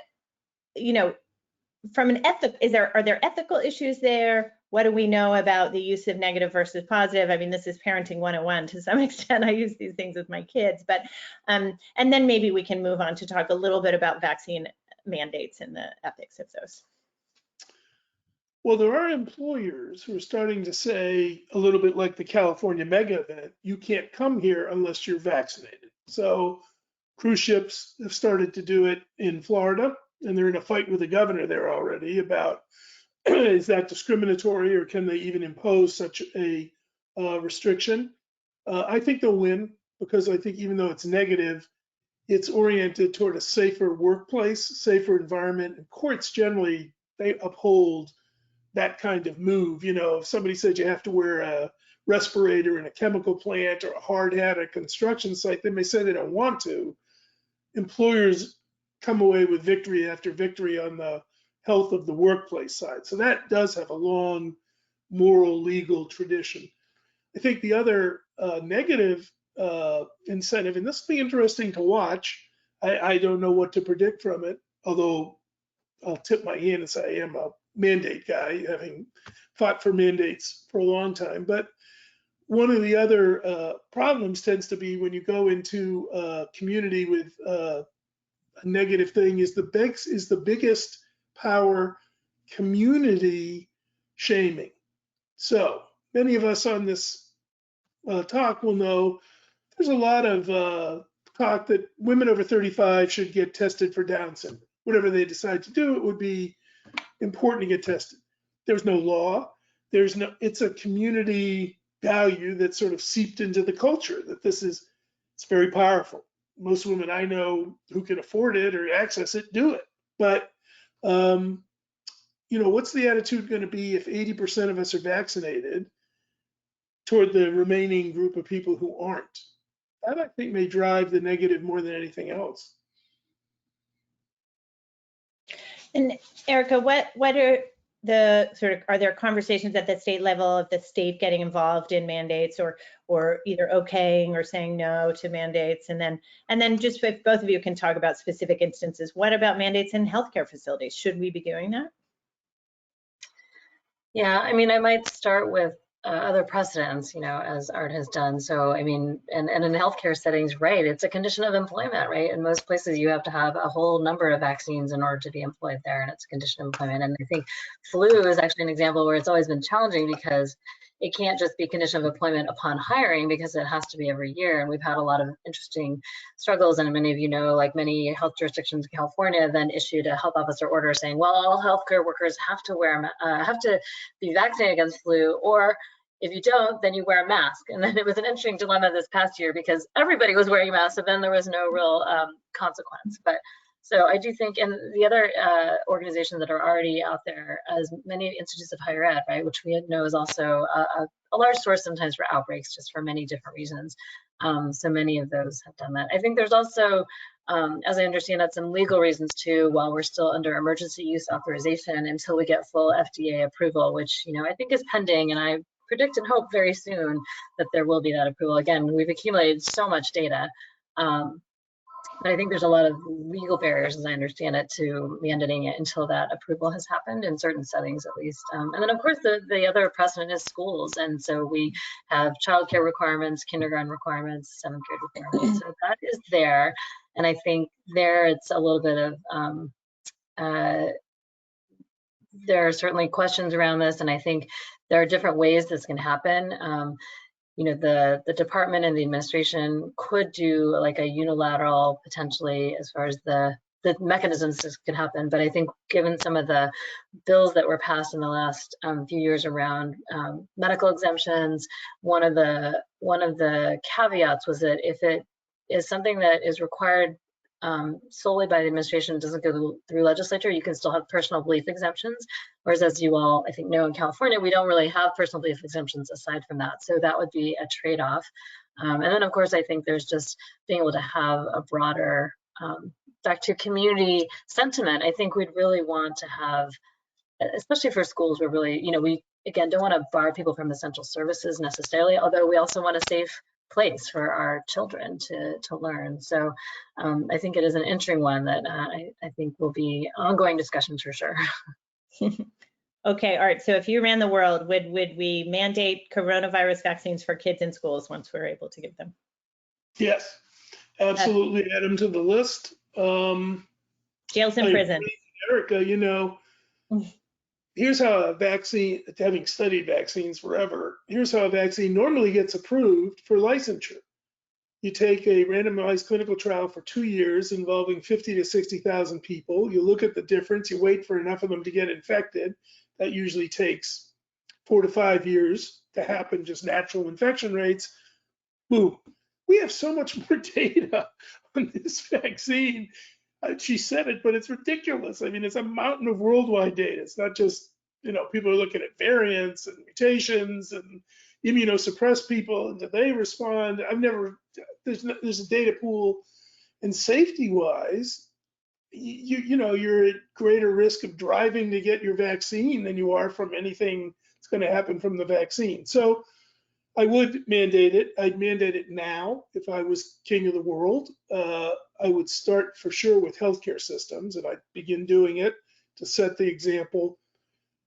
from an are there ethical issues there? What do we know about the use of negative versus positive? I mean, this is parenting 101 to some extent. I use these things with my kids, but and then maybe we can move on to talk a little bit about vaccine mandates and the ethics of those.
Well, there are employers who are starting to say, a little bit like the California mega event, you can't come here unless you're vaccinated. So cruise ships have started to do it in Florida, and they're in a fight with the governor there already about is that discriminatory, or can they even impose such a restriction? I think they'll win, because I think even though it's negative, it's oriented toward a safer workplace, safer environment, and courts generally, they uphold that kind of move. If somebody said you have to wear a respirator in a chemical plant or a hard hat at a construction site, they may say they don't want to. Employers come away with victory after victory on the health of the workplace side. So that does have a long moral, legal tradition. I think the other negative incentive, and this will be interesting to watch, I don't know what to predict from it, although I'll tip my hand and say I am a mandate guy, having fought for mandates for a long time. But one of the other problems tends to be when you go into a community with a negative thing is the biggest power community shaming. So many of us on this talk will know there's a lot of talk that women over 35 should get tested for Down syndrome. Whatever they decide to do, it would be important to get tested. There's no law. It's a community value that sort of seeped into the culture that it's very powerful. Most women I know who can afford it or access it do it. But what's the attitude going to be if 80% of us are vaccinated toward the remaining group of people who aren't? That, I think, may drive the negative more than anything else.
And Erica, what are are there conversations at the state level of the state getting involved in mandates or either okaying or saying no to mandates? And then just if both of you can talk about specific instances, what about mandates in healthcare facilities? Should we be doing that?
Yeah, I mean, I might start with other precedents, as Art has done. So, I mean, and in healthcare settings, right, it's a condition of employment, right? In most places, you have to have a whole number of vaccines in order to be employed there, and it's a condition of employment. And I think flu is actually an example where it's always been challenging because it can't just be condition of employment upon hiring, because it has to be every year. And we've had a lot of interesting struggles, and many of you know, like many health jurisdictions in California then issued a health officer order saying, well, all healthcare workers have to be vaccinated against flu, or if you don't, then you wear a mask. And then it was an interesting dilemma this past year because everybody was wearing masks, so then there was no real consequence. But so I do think, and the other organizations that are already out there, as many institutes of higher ed, right, which we know is also a large source sometimes for outbreaks, just for many different reasons. So many of those have done that. I think there's also, as I understand it, some legal reasons too, while we're still under emergency use authorization until we get full FDA approval, which, I think is pending, and I predict and hope very soon that there will be that approval. Again, we've accumulated so much data. But I think there's a lot of legal barriers, as I understand it, to mandating it until that approval has happened in certain settings, at least. And then, of course, the other precedent is schools. And so we have childcare requirements, kindergarten requirements, seventh grade requirements. So that is there. And I think there it's a little bit of, there are certainly questions around this. And I think there are different ways this can happen. The department and the administration could do like a unilateral, potentially, as far as the mechanisms this could happen. But I think given some of the bills that were passed in the last few years around medical exemptions, one of the caveats was that if it is something that is required solely by the administration, doesn't go through legislature, you can still have personal belief exemptions. Whereas, as you all, I think, know, in California, we don't really have personal belief exemptions aside from that. So that would be a trade-off. And then, of course, I think there's just being able to have a broader, back to community sentiment. I think we'd really want to have, especially for schools, we're really, we, again, don't want to bar people from essential services necessarily, although we also want a safe place for our children to learn. So I think it is an interesting one that I think will be ongoing discussions for sure.
Okay, Art, so if you ran the world, would we mandate coronavirus vaccines for kids in schools once we're able to give them?
Yes, absolutely. Add them to the list.
Jails and prisons.
Erica, here's how a vaccine, having studied vaccines forever, here's how a vaccine normally gets approved for licensure. You take a randomized clinical trial for 2 years involving 50 to 60,000 people. You look at the difference. You wait for enough of them to get infected. That usually takes 4 to 5 years to happen, just natural infection rates. Boom. We have so much more data on this vaccine. She said it, but it's ridiculous. I mean, it's a mountain of worldwide data. It's not just, people are looking at variants and mutations and immunosuppressed people, and do they respond? There's a data pool, and safety-wise, you're at greater risk of driving to get your vaccine than you are from anything that's going to happen from the vaccine. So I would mandate it. I'd mandate it now if I was king of the world. I would start for sure with healthcare systems, and I'd begin doing it to set the example.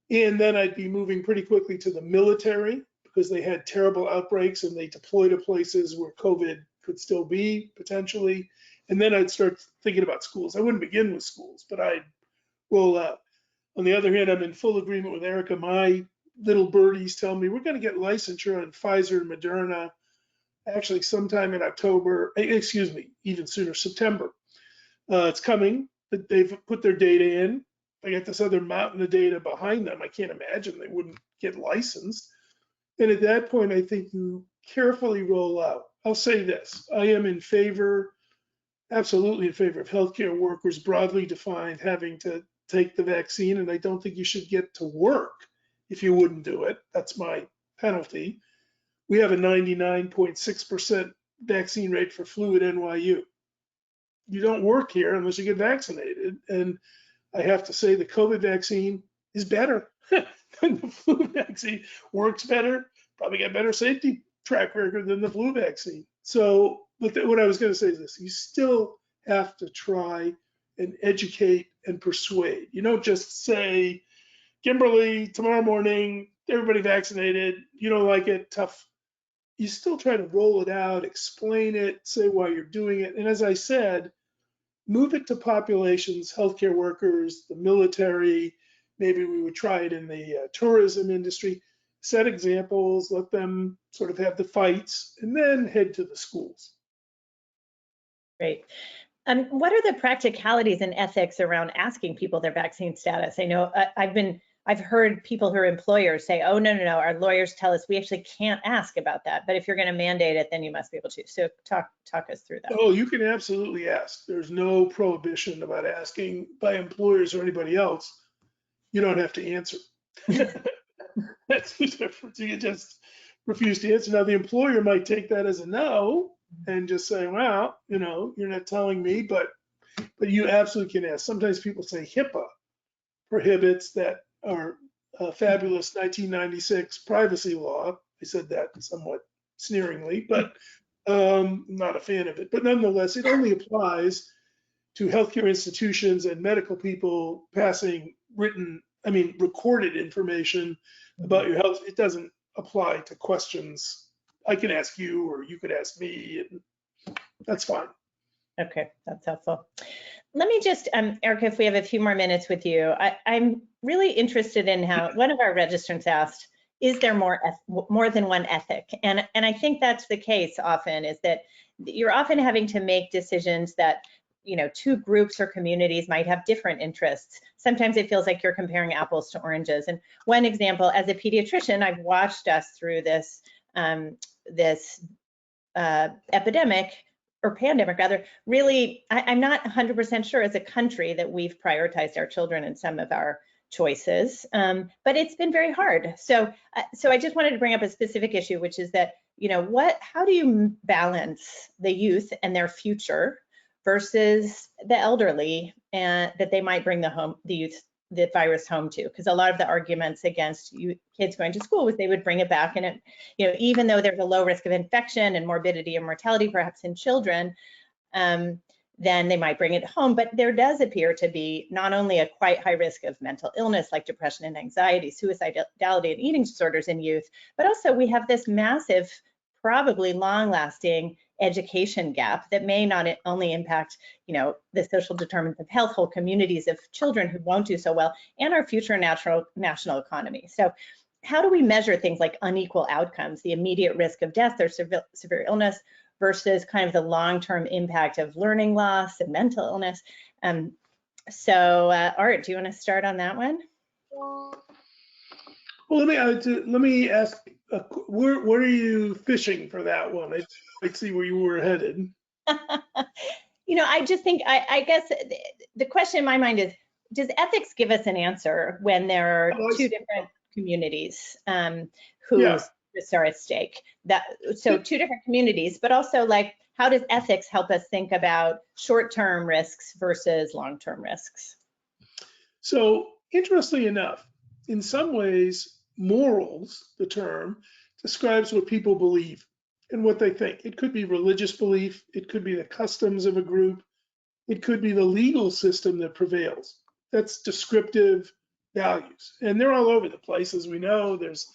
And then I'd be moving pretty quickly to the military, because they had terrible outbreaks and they deployed to places where COVID could still be potentially. And then I'd start thinking about schools. I wouldn't begin with schools, but I'd roll out. On the other hand, I'm in full agreement with Erica. My little birdies tell me we're going to get licensure on Pfizer and Moderna actually sometime in October, even sooner, September. It's coming. They've put their data in. They got this other mountain of data behind them. I can't imagine they wouldn't get licensed. And at that point, I think you carefully roll out. I'll say this, I am absolutely in favor of healthcare workers broadly defined having to take the vaccine, and I don't think you should get to work if you wouldn't do it. That's my penalty. We have a 99.6% vaccine rate for flu at NYU. You don't work here unless you get vaccinated. And I have to say the COVID vaccine is better than the flu vaccine, works better, probably got better safety track record than the flu vaccine. So, but what I was going to say is this, you still have to try and educate and persuade. You don't just say, Kimberly, tomorrow morning, everybody vaccinated, you don't like it, tough. You still try to roll it out, explain it, say why you're doing it. And as I said, move it to populations, healthcare workers, the military. Maybe we would try it in the tourism industry. Set examples, let them sort of have the fights, and then head to the schools.
Great. What are the practicalities and ethics around asking people their vaccine status? I know I've heard people who are employers say, oh, no, our lawyers tell us we actually can't ask about that. But if you're going to mandate it, then you must be able to. So talk us through that.
Oh, you can absolutely ask. There's no prohibition about asking by employers or anybody else. You don't have to answer. That's the difference. You can just refuse to answer. Now, the employer might take that as a no and just say, well, you're not telling me, but you absolutely can ask. Sometimes people say HIPAA prohibits that, or fabulous 1996 privacy law. I said that somewhat sneeringly, but I'm not a fan of it. But nonetheless, it only applies to healthcare institutions and medical people passing recorded information about your health. It doesn't apply to questions I can ask you or you could ask me, and that's fine.
Okay, that's helpful. Let me just, Erica, if we have a few more minutes with you, I'm really interested in how one of our registrants asked, is there more than one ethic? And I think that's the case often, is that you're often having to make decisions that, two groups or communities might have different interests. Sometimes it feels like you're comparing apples to oranges. And one example, as a pediatrician, I've watched us through this epidemic, or pandemic rather. Really, I'm not 100% sure as a country that we've prioritized our children in some of our choices, but it's been very hard. So I just wanted to bring up a specific issue, which is that, how do you balance the youth and their future versus the elderly, and that they might bring the virus home to? Because a lot of the arguments against kids going to school was they would bring it back, and even though there's a low risk of infection and morbidity and mortality perhaps in children, then they might bring it home. But there does appear to be not only a quite high risk of mental illness like depression and anxiety, suicidality and eating disorders in youth, but also we have this massive, probably long-lasting education gap that may not only impact, the social determinants of health, whole communities of children who won't do so well, and our future national economy. So how do we measure things like unequal outcomes, the immediate risk of death or severe illness versus kind of the long-term impact of learning loss and mental illness? Art, do you want to start on that one?
Well, let me ask, where are you fishing for that one? I see where you were headed.
I just think, I guess the question in my mind is, does ethics give us an answer when there are two different communities who are at stake? So two different communities, but also like, how does ethics help us think about short-term risks versus long-term risks?
So interestingly enough, in some ways, morals, the term, describes what people believe and what they think. It could be religious belief, it could be the customs of a group, it could be the legal system that prevails. That's descriptive values. And they're all over the place. As we know, there's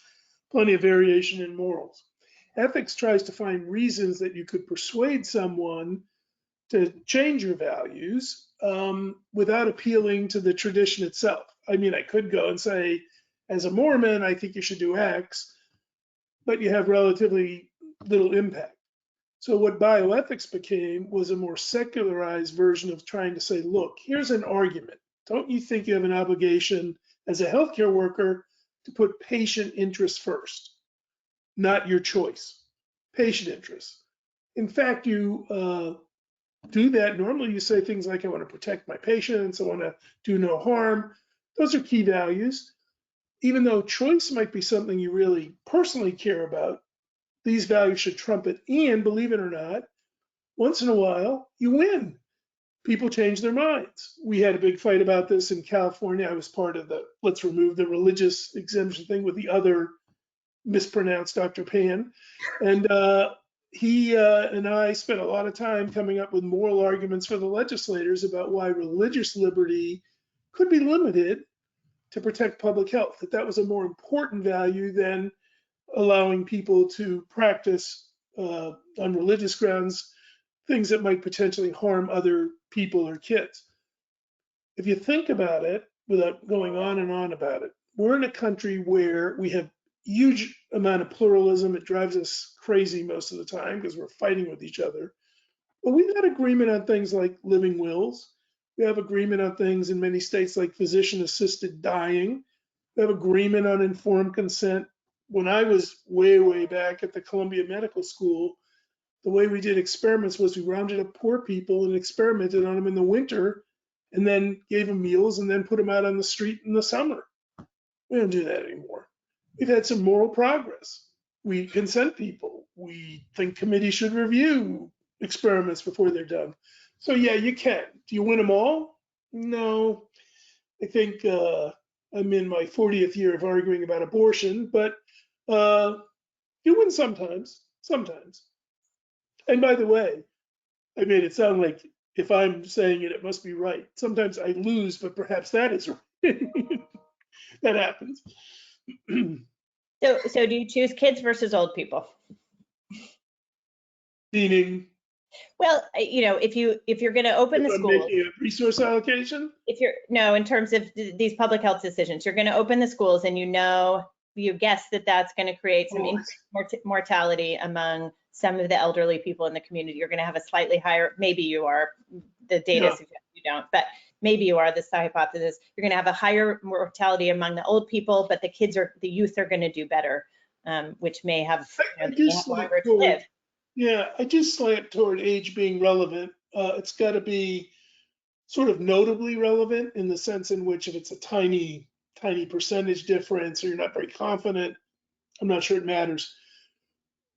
plenty of variation in morals. Ethics tries to find reasons that you could persuade someone to change your values without appealing to the tradition itself. I mean, I could go and say, as a Mormon, I think you should do X, but you have relatively little impact. So what bioethics became was a more secularized version of trying to say, look, here's an argument. Don't you think you have an obligation as a healthcare worker to put patient interests first, not your choice, patient interests? In fact, you do that. Normally you say things like, I want to protect my patients, I want to do no harm. Those are key values. Even though choice might be something you really personally care about, these values should trump it. And believe it or not, once in a while, you win. People change their minds. We had a big fight about this in California. I was part of the let's remove the religious exemption thing with the other mispronounced Dr. Pan. And he and I spent a lot of time coming up with moral arguments for the legislators about why religious liberty could be limited to protect public health, that was a more important value than allowing people to practice on religious grounds things that might potentially harm other people or kids. If you think about it, without going on and on about it, we're in a country where we have huge amount of pluralism. It drives us crazy most of the time because we're fighting with each other. But we've got agreement on things like living wills. We have agreement on things in many states like physician-assisted dying. We have agreement on informed consent. When I was way back at the Columbia Medical School, the way we did experiments was we rounded up poor people and experimented on them in the winter and then gave them meals and then put them out on the street in the summer. We don't do that anymore. We've had some moral progress. We consent people. We think committees should review experiments before they're done. So yeah, you can. Do you win them all? No. I think I'm in my 40th year of arguing about abortion, but you win sometimes. And by the way, I made it sound like if I'm saying it, it must be right. Sometimes I lose, but perhaps that is right. That happens.
So do you choose kids versus old people?
Meaning?
Well, if you're going to open the schools,
making a resource allocation?
In terms of these public health decisions, you're going to open the schools and you guess that that's going to create some increased mortality among some of the elderly people in the community. You're going to have a slightly higher, maybe you are, the data suggests you don't, but maybe you are, this hypothesis. You're going to have a higher mortality among the old people, but the youth are going to do better, which may have, longer to live.
Yeah, I just slant toward age being relevant. It's got to be sort of notably relevant in the sense in which if it's a tiny percentage difference or you're not very confident, I'm not sure it matters.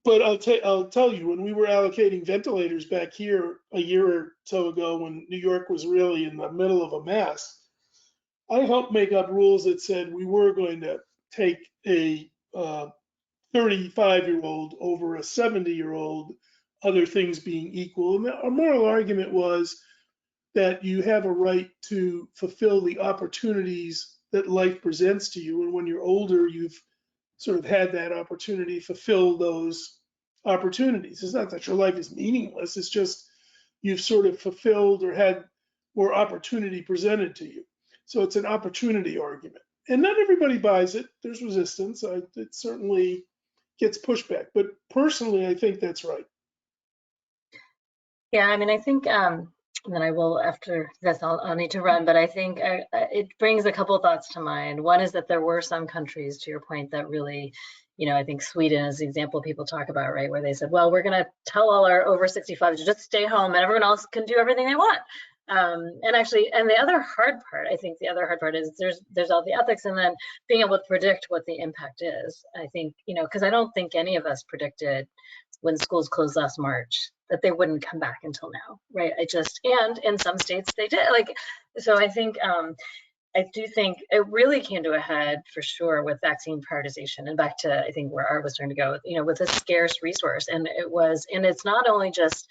But I'll tell you, when we were allocating ventilators back here a year or so ago, when New York was really in the middle of a mess, I helped make up rules that said we were going to take a 35-year-old over a 70-year-old, other things being equal. And our moral argument was that you have a right to fulfill the opportunities that life presents to you. And when you're older, you've sort of had that opportunity, fulfill those opportunities. It's not that your life is meaningless. It's just you've sort of fulfilled or had more opportunity presented to you. So it's an opportunity argument. And not everybody buys it. There's resistance. It certainly gets pushback. But personally, I think that's right.
Yeah, I mean, I think, and then I will, after this, I'll need to run, but I think it brings a couple of thoughts to mind. One is that there were some countries, to your point, that really, I think Sweden is the example people talk about, right, where they said, well, we're going to tell all our over 65s to just stay home and everyone else can do everything they want. And the other hard part, I think the other hard part is there's all the ethics and then being able to predict what the impact is. I think, because I don't think any of us predicted when schools closed last March that they wouldn't come back until now, right? And in some states they did. So I think, I do think it really came to a head for sure with vaccine prioritization and back to, I think, where Art was trying to go, with a scarce resource. And it's not only just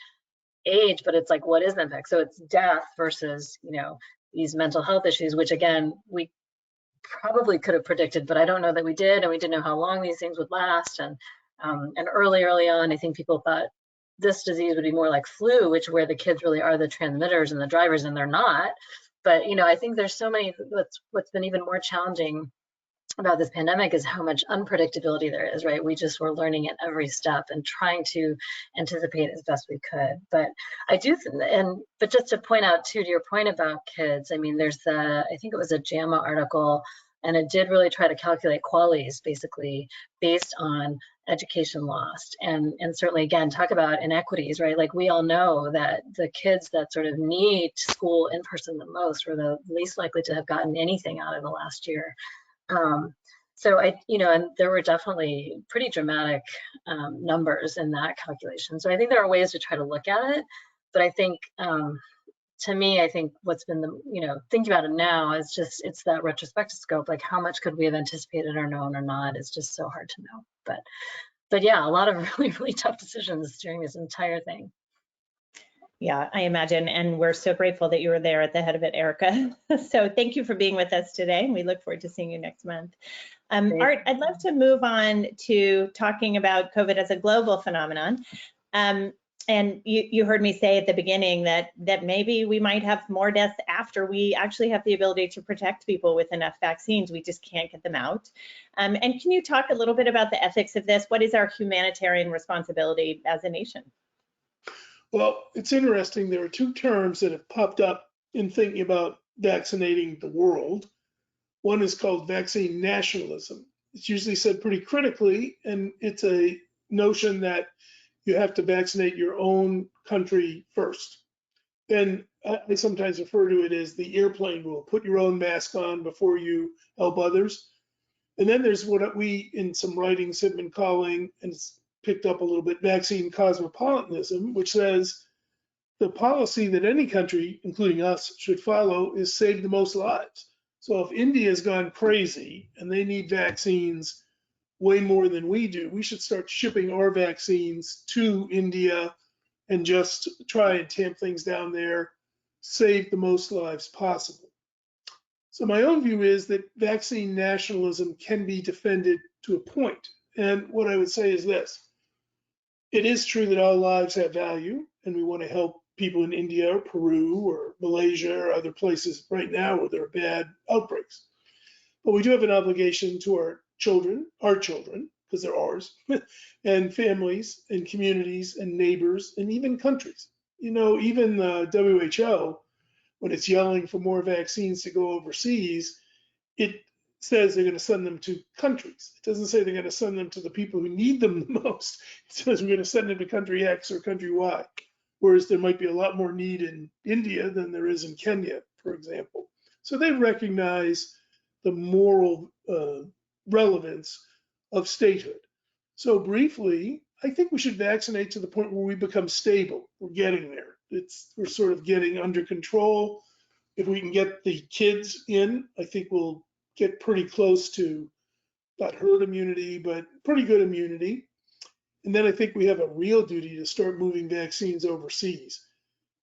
age, but it's like, what is the impact? So it's death versus, these mental health issues, which again, we probably could have predicted, but I don't know that we did. And we didn't know how long these things would last. And early on, I think people thought this disease would be more like flu, where the kids really are the transmitters and the drivers, and they're not. But, I think there's so many, what's been even more challenging about this pandemic is how much unpredictability there is, right? We just were learning at every step and trying to anticipate as best we could. But but just to point out too, to your point about kids, I mean, I think it was a JAMA article, and it did really try to calculate QALYs basically based on education lost. And certainly, again, talk about inequities, right? Like we all know that the kids that sort of need school in person the most were the least likely to have gotten anything out of the last year. So and there were definitely pretty dramatic numbers in that calculation. So I think there are ways to try to look at it, but I think to me, I think what's been thinking about it now is it's that retrospective scope, like how much could we have anticipated or known or not? It's just so hard to know. But yeah, a lot of really, really tough decisions during this entire thing.
Yeah, I imagine. And we're so grateful that you were there at the head of it, Erica. So thank you for being with us today. We look forward to seeing you next month. Art, I'd love to move on to talking about COVID as a global phenomenon. And you heard me say at the beginning that maybe we might have more deaths after we actually have the ability to protect people with enough vaccines. We just can't get them out. And can you talk a little bit about the ethics of this? What is our humanitarian responsibility as a nation?
Well, it's interesting. There are two terms that have popped up in thinking about vaccinating the world. One is called vaccine nationalism. It's usually said pretty critically, and it's a notion that you have to vaccinate your own country first. Then I sometimes refer to it as the airplane rule. Put your own mask on before you help others. And then there's what we in some writings have been calling, and it's picked up a little bit, vaccine cosmopolitanism, which says the policy that any country, including us, should follow is save the most lives. So if India has gone crazy and they need vaccines way more than we do, we should start shipping our vaccines to India and just try and tamp things down there, save the most lives possible. So my own view is that vaccine nationalism can be defended to a point. And what I would say is this: it is true that all lives have value, and we want to help people in India or Peru or Malaysia or other places right now where there are bad outbreaks. But we do have an obligation to our children, because they're ours, and families and communities and neighbors and even countries. You know, even the WHO, when it's yelling for more vaccines to go overseas, it says they're going to send them to countries. It doesn't say they're going to send them to the people who need them the most. It says we're going to send them to country X or country Y, whereas there might be a lot more need in India than there is in Kenya, for example. So they recognize the moral relevance of statehood. So briefly, I think we should vaccinate to the point where we become stable. We're getting there. We're sort of getting under control. If we can get the kids in, I think we'll get pretty close to not herd immunity, but pretty good immunity. And then I think we have a real duty to start moving vaccines overseas.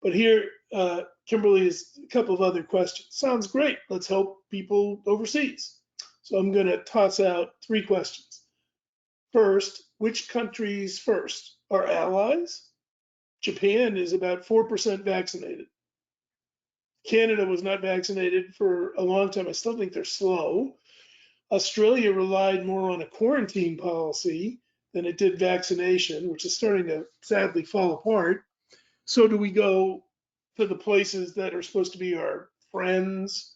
But here, Kimberly, is a couple of other questions. Sounds great. Let's help people overseas. So I'm going to toss out three questions. First, which countries first? Our allies? Japan is about 4% vaccinated. Canada was not vaccinated for a long time. I still think they're slow. Australia relied more on a quarantine policy than it did vaccination, which is starting to sadly fall apart. So do we go to the places that are supposed to be our friends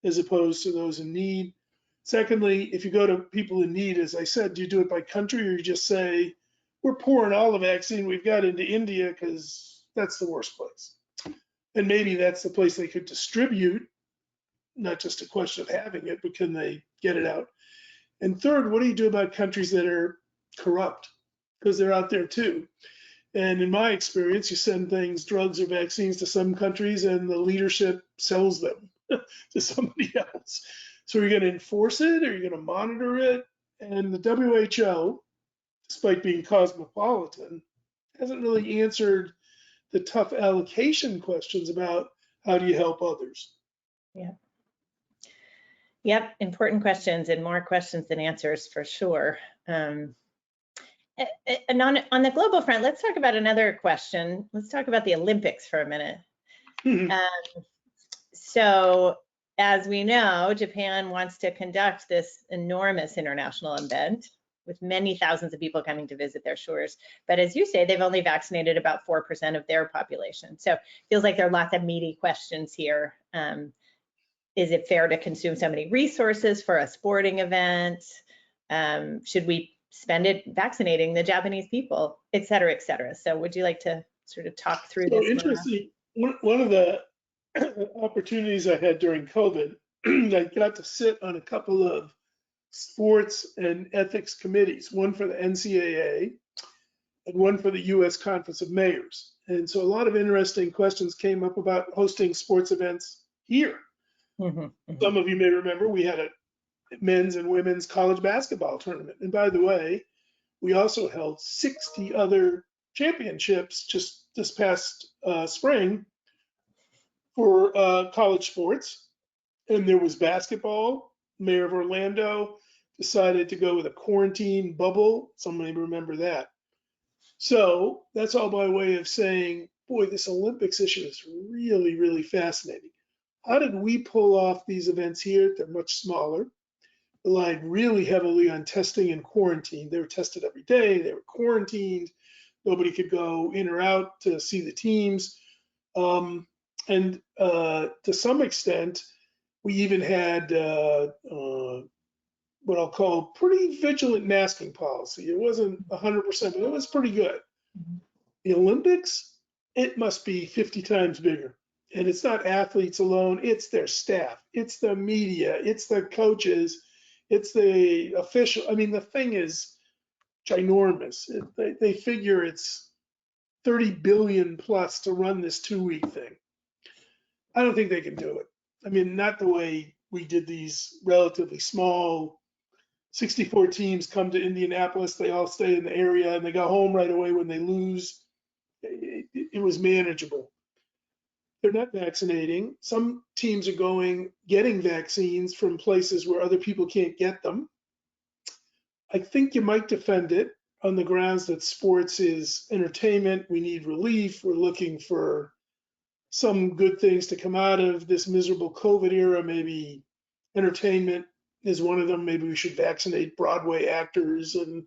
as opposed to those in need? Secondly, if you go to people in need, as I said, do you do it by country, or you just say, we're pouring all the vaccine we've got into India because that's the worst place? And maybe that's the place they could distribute, not just a question of having it, but can they get it out? And third, what do you do about countries that are corrupt? Because they're out there too. And in my experience, you send things, drugs or vaccines to some countries and the leadership sells them to somebody else. So are you going to enforce it? Or are you going to monitor it? And the WHO, despite being cosmopolitan, hasn't really answered the tough allocation questions about how do you help others?
Yeah. Yep, important questions, and more questions than answers for sure. And on the global front, let's talk about another question. Let's talk about the Olympics for a minute. So as we know, Japan wants to conduct this enormous international event with many thousands of people coming to visit their shores. But as you say, they've only vaccinated about 4% of their population. So it feels like there are lots of meaty questions here. Is it fair to consume so many resources for a sporting event? Should we spend it vaccinating the Japanese people, et cetera, et cetera? So would you like to sort of talk through this?
Interesting. One of the opportunities I had during COVID, I got to sit on a couple of sports and ethics committees, one for the NCAA and one for the US Conference of Mayors. And so a lot of interesting questions came up about hosting sports events here. Some of you may remember we had a men's and women's college basketball tournament. And by the way, we also held 60 other championships just this past spring for college sports, and there was basketball. Mayor of Orlando decided to go with a quarantine bubble. Somebody remember that. So that's all by way of saying, boy, this Olympics issue is really, really fascinating. How did we pull off these events here? They're much smaller, relied really heavily on testing and quarantine. They were tested every day. They were quarantined. Nobody could go in or out to see the teams. And to some extent, we even had what I'll call pretty vigilant masking policy. It wasn't 100%, but it was pretty good. The Olympics, it must be 50 times bigger. And it's not athletes alone, it's their staff, it's the media, it's the coaches, it's the official. I mean, the thing is ginormous. They figure it's 30 billion plus to run this 2-week thing. I don't think they can do it. I mean, not the way we did these relatively small 64 teams come to Indianapolis, they all stay in the area and they go home right away when they lose. It was manageable. They're not vaccinating. Some teams are getting vaccines from places where other people can't get them. I think you might defend it on the grounds that sports is entertainment. We need relief. We're looking for some good things to come out of this miserable COVID era. Maybe entertainment is one of them. Maybe we should vaccinate Broadway actors and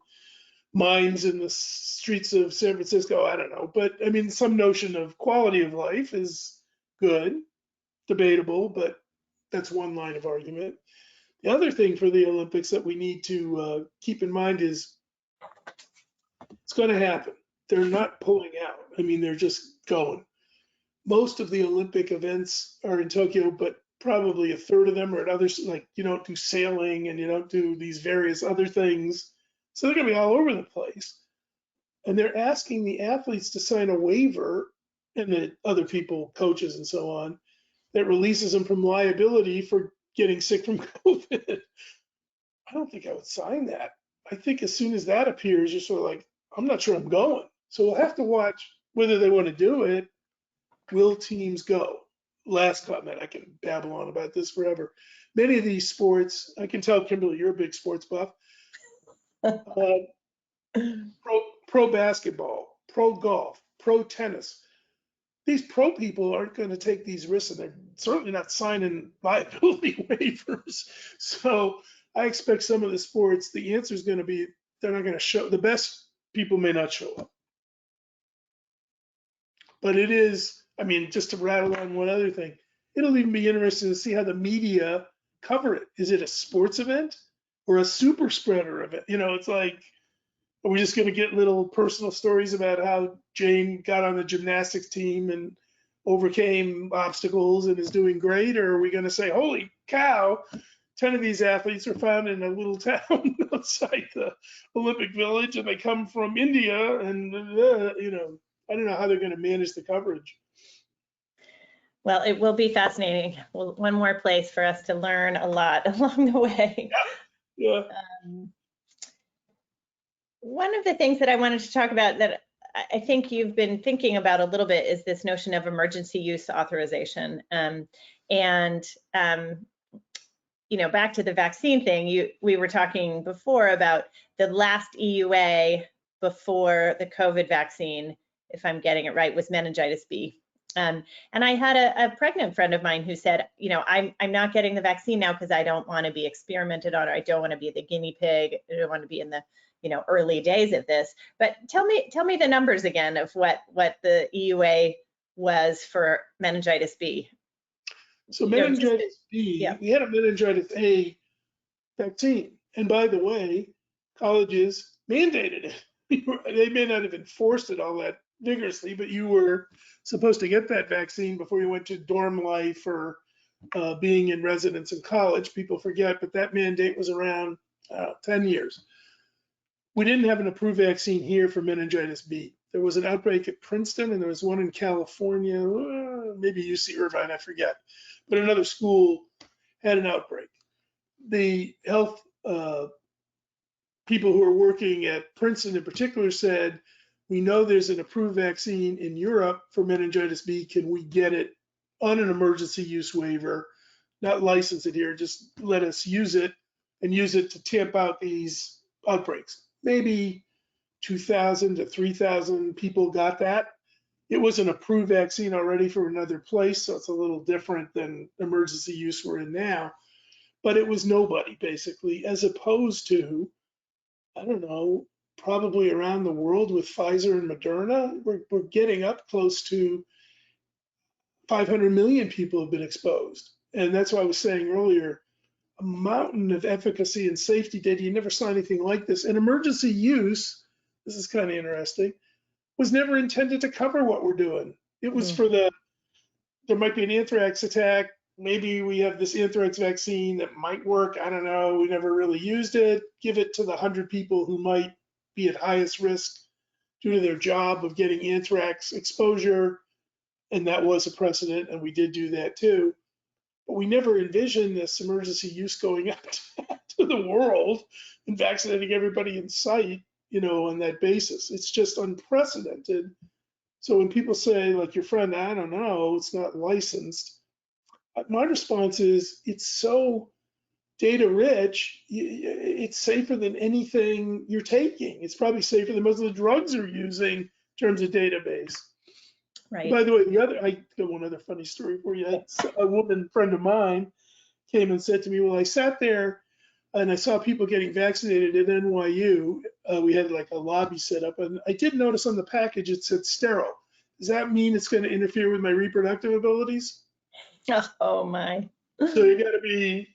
mimes in the streets of San Francisco. I don't know. But I mean, some notion of quality of life is good, debatable, but that's one line of argument. The other thing for the Olympics that we need to keep in mind is it's going to happen. They're not pulling out. I mean, they're just going. Most of the Olympic events are in Tokyo, but probably a third of them are at others. Like, you don't do sailing and you don't do these various other things. So they're going to be all over the place. And they're asking the athletes to sign a waiver, and the other people, coaches and so on, that releases them from liability for getting sick from COVID. I don't think I would sign that. I think as soon as that appears, you're sort of like, I'm not sure I'm going. So we'll have to watch whether they want to do it. Will teams go? Last comment, I can babble on about this forever. Many of these sports, I can tell, Kimberly, you're a big sports buff. Pro basketball, pro golf, pro tennis. These pro people aren't going to take these risks, and they're certainly not signing liability waivers. So I expect some of the sports, the answer is going to be they're not going to show. The best people may not show up. But it is, I mean, just to rattle on one other thing, it'll even be interesting to see how the media cover it. Is it a sports event or a super spreader event? You know, it's like, are we just going to get little personal stories about how Jane got on the gymnastics team and overcame obstacles and is doing great? Or are we going to say, holy cow, 10 of these athletes are found in a little town outside the Olympic Village and they come from India and, you know, I don't know how they're going to manage the coverage.
Well, it will be fascinating. Well, one more place for us to learn a lot along the way.
Yeah.
One of the things that I wanted to talk about that I think you've been thinking about a little bit is this notion of emergency use authorization. You know, back to the vaccine thing, we were talking before about the last EUA before the COVID vaccine, if I'm getting it right, was meningitis B. And I had a pregnant friend of mine who said, you know, I'm not getting the vaccine now because I don't want to be experimented on, or I don't want to be the guinea pig. I don't want to be in the, you know, early days of this. But tell me the numbers again of what the EUA was for meningitis B.
So meningitis B, yeah. We had a meningitis A vaccine. And by the way, colleges mandated it. They may not have enforced it all that vigorously, but you were supposed to get that vaccine before you went to dorm life or being in residence in college. People forget, but that mandate was around 10 years. We didn't have an approved vaccine here for meningitis B. There was an outbreak at Princeton and there was one in California, maybe UC Irvine, I forget. But another school had an outbreak. The health people who are working at Princeton in particular said, We know there's an approved vaccine in Europe for meningitis B. Can we get it on an emergency use waiver? Not license it here, just let us use it and use it to tamp out these outbreaks. Maybe 2,000 to 3,000 people got that. It was an approved vaccine already from another place, so it's a little different than emergency use we're in now. But it was nobody, basically, as opposed to, I don't know, probably around the world with Pfizer and Moderna, we're getting up close to 500 million people have been exposed. And that's why I was saying earlier, a mountain of efficacy and safety data. You never saw anything like this. And emergency use, this is kind of interesting, was never intended to cover what we're doing. It was for there might be an anthrax attack. Maybe we have this anthrax vaccine that might work. I don't know. We never really used it. Give it to the 100 people who might be at highest risk due to their job of getting anthrax exposure. And that was a precedent, and we did do that too. But we never envisioned this emergency use going out to the world and vaccinating everybody in sight, on that basis. It's just unprecedented. So when people say, like your friend, I don't know, it's not licensed, my response is it's so data rich, it's safer than anything you're taking. It's probably safer than most of the drugs you're using in terms of database.
Right.
By the way, I got one other funny story for you. A woman friend of mine came and said to me, well, I sat there and I saw people getting vaccinated at NYU. We had like a lobby set up, and I did notice on the package it said sterile. Does that mean it's going to interfere with my reproductive abilities?
Oh my.
So you got to be.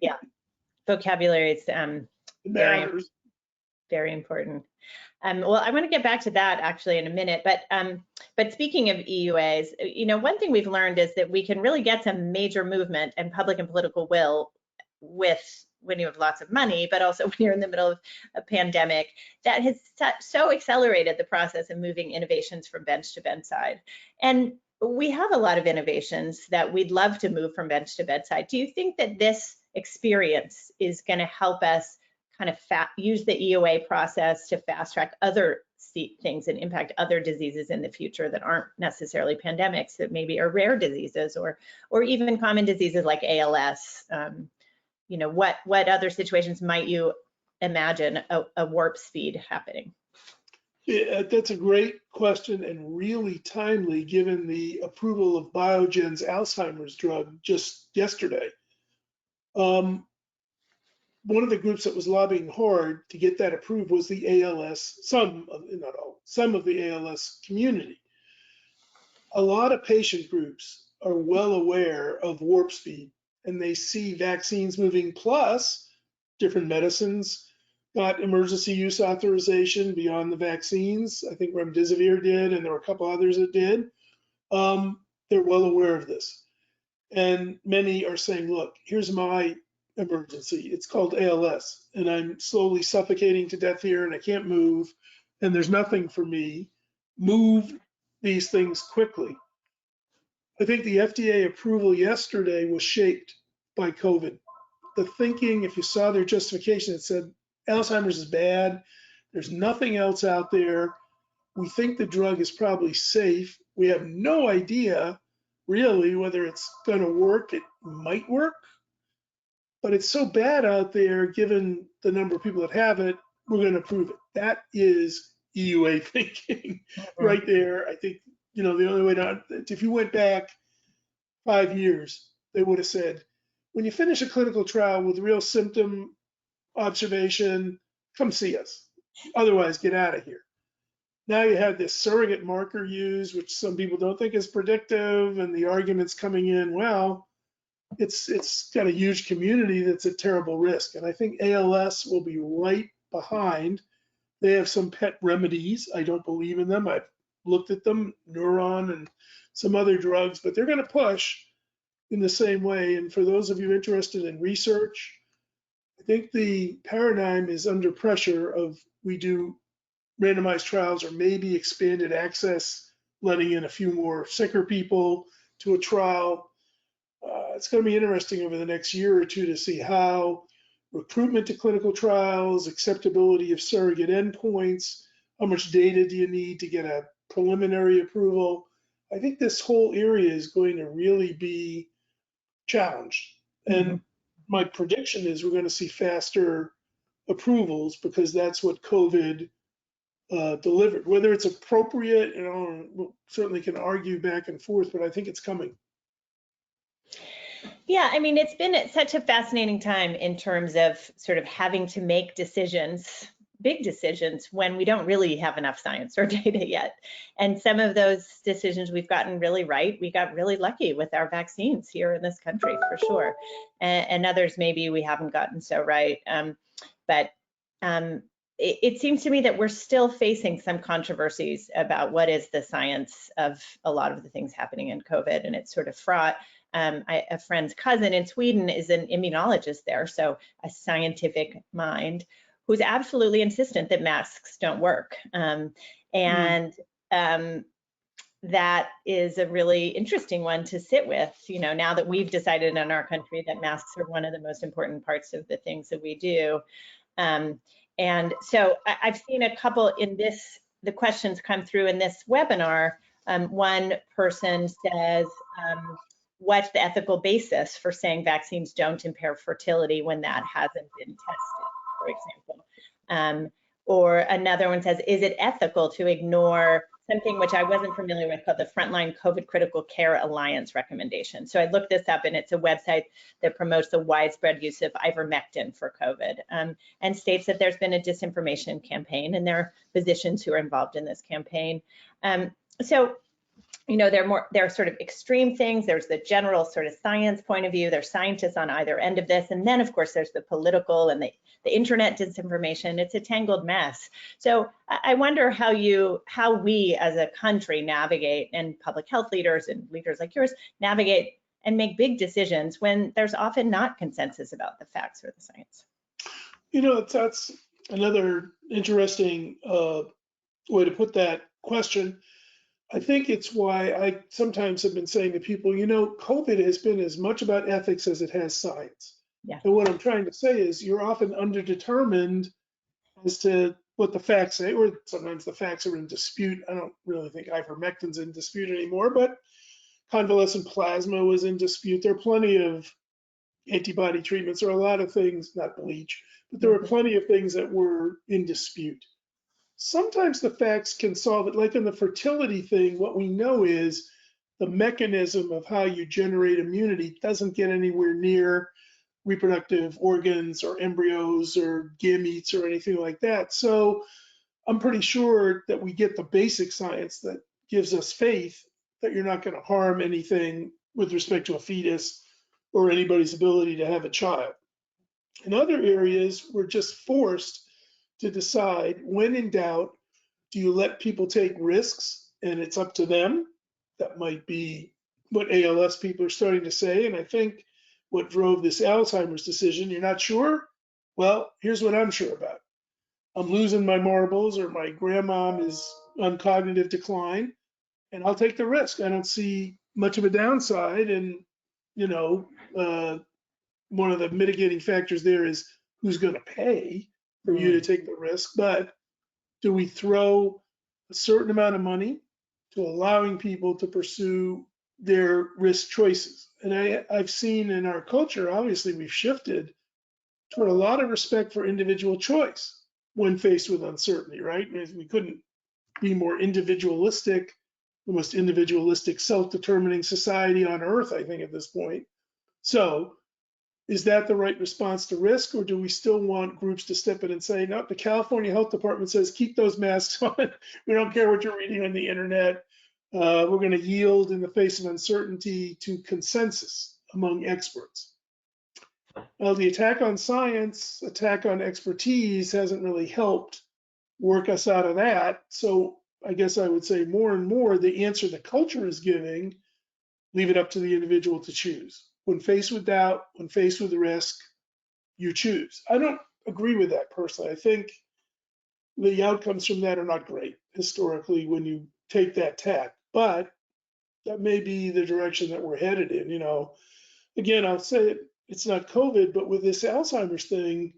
Yeah, vocabulary is
Matters.
very important. Well, I want to get back to that actually in a minute, but speaking of EUAs, one thing we've learned is that we can really get some major movement and public and political will when you have lots of money, but also when you're in the middle of a pandemic. That has so accelerated the process of moving innovations from bench to bedside. And we have a lot of innovations that we'd love to move from bench to bedside. Do you think that this experience is going to help us kind of use the EUA process to fast track other things and impact other diseases in the future that aren't necessarily pandemics, that maybe are rare diseases or even common diseases like ALS? What other situations might you imagine a warp speed happening?
Yeah, that's a great question and really timely given the approval of Biogen's Alzheimer's drug just yesterday. One of the groups that was lobbying hard to get that approved was the ALS, some of the ALS community. A lot of patient groups are well aware of warp speed, and they see vaccines moving, plus different medicines got emergency use authorization beyond the vaccines. I think remdesivir did, and there were a couple others that did. They're well aware of this. And many are saying, look, here's my emergency. It's called ALS, and I'm slowly suffocating to death here, and I can't move, and there's nothing for me. Move these things quickly. I think the FDA approval yesterday was shaped by COVID. The thinking, if you saw their justification, it said Alzheimer's is bad. There's nothing else out there. We think the drug is probably safe. We have no idea really whether it's going to work. It might work, but it's so bad out there, given the number of people that have it, we're going to prove it. That is EUA thinking right there. I think, the only way to, if you went back 5 years, they would have said, when you finish a clinical trial with real symptom observation, come see us. Otherwise, get out of here. Now you have this surrogate marker used, which some people don't think is predictive, and the argument's coming in, well, it's got a huge community that's at terrible risk. And I think ALS will be right behind. They have some pet remedies. I don't believe in them. I've looked at them, Neuron and some other drugs, but they're going to push in the same way. And for those of you interested in research, I think the paradigm is under pressure of we do randomized trials or maybe expanded access, letting in a few more sicker people to a trial. It's going to be interesting over the next year or two to see how recruitment to clinical trials, acceptability of surrogate endpoints, How much data do you need to get a preliminary approval? I think this whole area is going to really be challenged. And my prediction is we're going to see faster approvals because that's what COVID delivered. Whether it's appropriate, we certainly can argue back and forth, but I think it's coming.
Yeah, I mean, it's been such a fascinating time in terms of sort of having to make decisions, big decisions, when we don't really have enough science or data yet. And some of those decisions we've gotten really right. We got really lucky with our vaccines here in this country, for sure. And others maybe we haven't gotten so right. But it seems to me that we're still facing some controversies about what is the science of a lot of the things happening in COVID, and it's sort of fraught. A friend's cousin in Sweden is an immunologist there, so a scientific mind, who's absolutely insistent that masks don't work. That is a really interesting one to sit with, now that we've decided in our country that masks are one of the most important parts of the things that we do. And so I've seen a couple in the questions come through in this webinar. One person says, what's the ethical basis for saying vaccines don't impair fertility when that hasn't been tested, for example? Or another one says, is it ethical to ignore something which I wasn't familiar with called the Frontline COVID Critical Care Alliance recommendation? So I looked this up, and it's a website that promotes the widespread use of ivermectin for COVID, and states that there's been a disinformation campaign, and there are physicians who are involved in this campaign. So there are sort of extreme things. There's the general sort of science point of view. There's scientists on either end of this. And then, of course, there's the political and the internet disinformation. It's a tangled mess. So I wonder how we as a country navigate, and public health leaders and leaders like yours navigate and make big decisions when there's often not consensus about the facts or the science.
That's another interesting way to put that question. I think it's why I sometimes have been saying to people, COVID has been as much about ethics as it has science.
Yeah.
And what I'm trying to say is you're often underdetermined as to what the facts say, or sometimes the facts are in dispute. I don't really think ivermectin's in dispute anymore, but convalescent plasma was in dispute. There are plenty of antibody treatments, or a lot of things, not bleach, but there were plenty of things that were in dispute. Sometimes the facts can solve it. Like in the fertility thing, what we know is the mechanism of how you generate immunity doesn't get anywhere near reproductive organs or embryos or gametes or anything like that. So I'm pretty sure that we get the basic science that gives us faith that you're not going to harm anything with respect to a fetus or anybody's ability to have a child. In other areas, we're just forced to decide, when in doubt, do you let people take risks and it's up to them? That might be what ALS people are starting to say. And I think what drove this Alzheimer's decision, you're not sure? Well, here's what I'm sure about. I'm losing my marbles, or my grandmom is on cognitive decline, and I'll take the risk. I don't see much of a downside. And, one of the mitigating factors there is who's going to pay for you to take the risk. But do we throw a certain amount of money to allowing people to pursue their risk choices? And I've seen in our culture, obviously, we've shifted toward a lot of respect for individual choice when faced with uncertainty, right? We couldn't be more individualistic, the most individualistic, self-determining society on earth, I think, at this point. So is that the right response to risk, or do we still want groups to step in and say, no, the California Health Department says keep those masks on. We don't care what you're reading on the internet. We're going to yield in the face of uncertainty to consensus among experts. Well, the attack on science, attack on expertise hasn't really helped work us out of that. So I guess I would say more and more the answer the culture is giving, leave it up to the individual to choose. When faced with doubt, when faced with risk, you choose. I don't agree with that personally. I think the outcomes from that are not great historically when you take that tack, but that may be the direction that we're headed in. Again, I'll say it's not COVID, but with this Alzheimer's thing,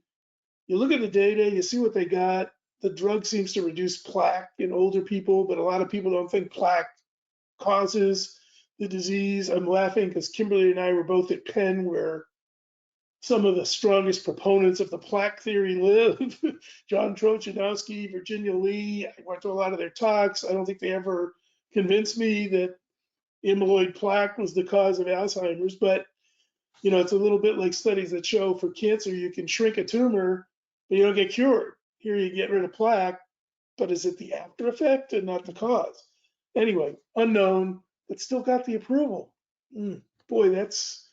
you look at the data, you see what they got, the drug seems to reduce plaque in older people, but a lot of people don't think plaque causes the disease. I'm laughing because Kimberly and I were both at Penn, where some of the strongest proponents of the plaque theory live. John Trochanowski, Virginia Lee. I went to a lot of their talks. I don't think they ever convinced me that amyloid plaque was the cause of Alzheimer's, but you know, it's a little bit like studies that show for cancer, you can shrink a tumor, but you don't get cured. Here you get rid of plaque, but is it the after effect and not the cause? Anyway, unknown, but still got the approval. Boy, that's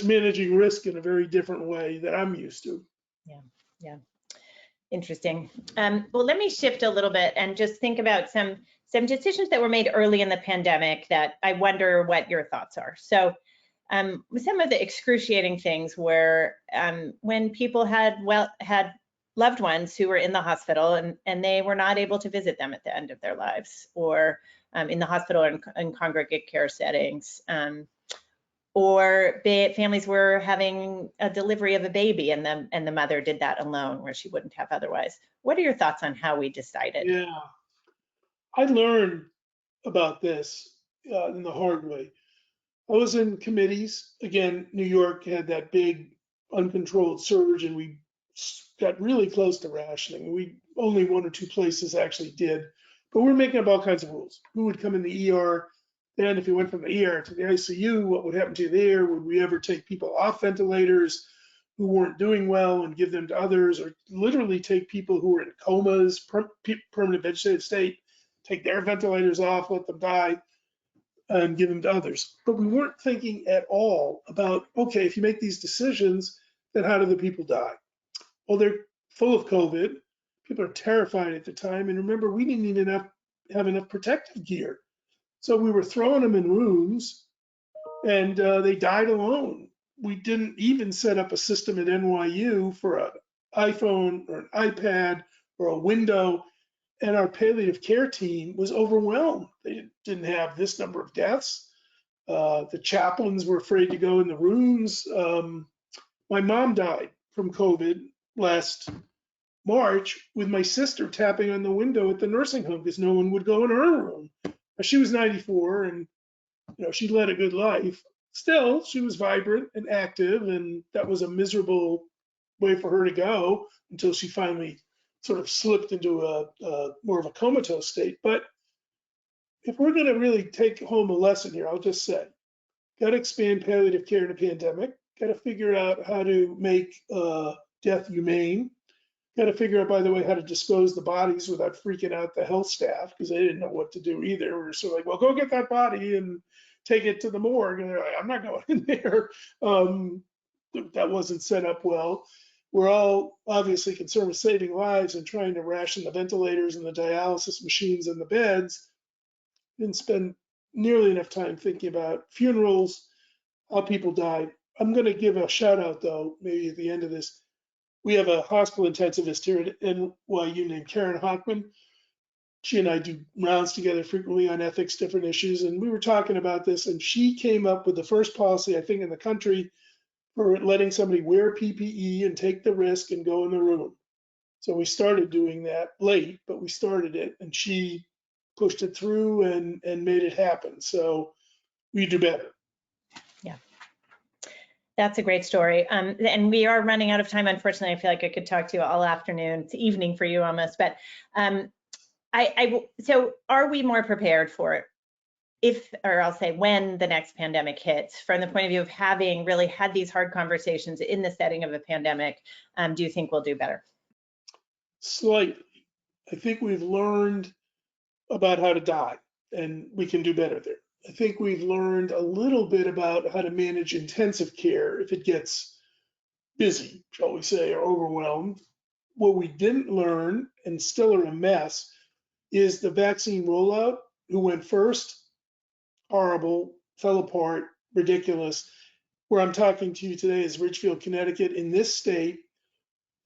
managing risk in a very different way that I'm used to.
Yeah. Interesting. Well, let me shift a little bit and just think about some decisions that were made early in the pandemic that I wonder what your thoughts are. So some of the excruciating things were when people had loved ones who were in the hospital and they were not able to visit them at the end of their lives, or in the hospital and in congregate care settings, or families were having a delivery of a baby and the mother did that alone where she wouldn't have otherwise. What are your thoughts on how we decided?
Yeah, I learned about this in the hard way. I was in committees. Again, New York had that big uncontrolled surge and we got really close to rationing. We only one or two places actually did, but we're making up all kinds of rules. Who would come in the ER? Then if you went from the ER to the ICU, what would happen to you there? Would we ever take people off ventilators who weren't doing well and give them to others, or literally take people who were in comas, permanent vegetative state, take their ventilators off, let them die, and give them to others? But we weren't thinking at all about, okay, if you make these decisions, then how do the people die? Well, they're full of COVID. People are terrified at the time. And remember, we didn't even have enough protective gear. So we were throwing them in rooms and they died alone. We didn't even set up a system at NYU for an iPhone or an iPad or a window. And our palliative care team was overwhelmed. They didn't have this number of deaths. The chaplains were afraid to go in the rooms. My mom died from COVID last March with my sister tapping on the window at the nursing home because no one would go in her room. She was 94 and she led a good life. Still, she was vibrant and active, and that was a miserable way for her to go until she finally sort of slipped into a more of a comatose state. But if we're going to really take home a lesson here, I'll just say, got to expand palliative care in a pandemic, got to figure out how to make death humane, got to figure out, by the way, how to dispose the bodies without freaking out the health staff because they didn't know what to do either. We were sort of like, well, go get that body and take it to the morgue. And they're like, I'm not going in there. That wasn't set up well. We're all obviously concerned with saving lives and trying to ration the ventilators and the dialysis machines and the beds. Didn't spend nearly enough time thinking about funerals, how people died. I'm going to give a shout out though, maybe at the end of this. We have a hospital intensivist here at NYU named Karen Hockman. She and I do rounds together frequently on ethics, different issues. And we were talking about this, and she came up with the first policy, I think, in the country for letting somebody wear PPE and take the risk and go in the room. So we started doing that late, but we started it, and she pushed it through and made it happen. So we do better.
Yeah. That's a great story. And we are running out of time. Unfortunately, I feel like I could talk to you all afternoon. It's evening for you almost, but so are we more prepared for it I'll say when the next pandemic hits, from the point of view of having really had these hard conversations in the setting of a pandemic? Do you think we'll do better?
Slightly. I think we've learned about how to die and we can do better there. I think we've learned a little bit about how to manage intensive care if it gets busy, shall we say, or overwhelmed. What we didn't learn, and still are a mess, is the vaccine rollout. Who went first? Horrible, fell apart, ridiculous. Where I'm talking to you today is Ridgefield, Connecticut. In this state,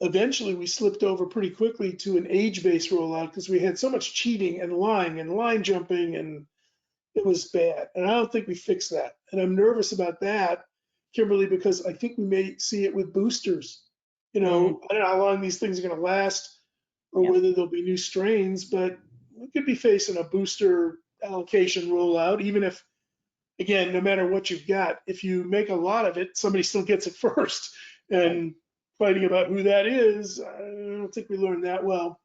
eventually we slipped over pretty quickly to an age-based rollout because we had so much cheating and lying and line jumping, and it was bad. And I don't think we fixed that. And I'm nervous about that, Kimberly, because I think we may see it with boosters. I don't know how long these things are going to last. or
Yeah.
whether there'll be new strains, but we could be facing a booster allocation rollout, even if, again, no matter what you've got, if you make a lot of it, somebody still gets it first. And fighting about who that is, I don't think we learned that well.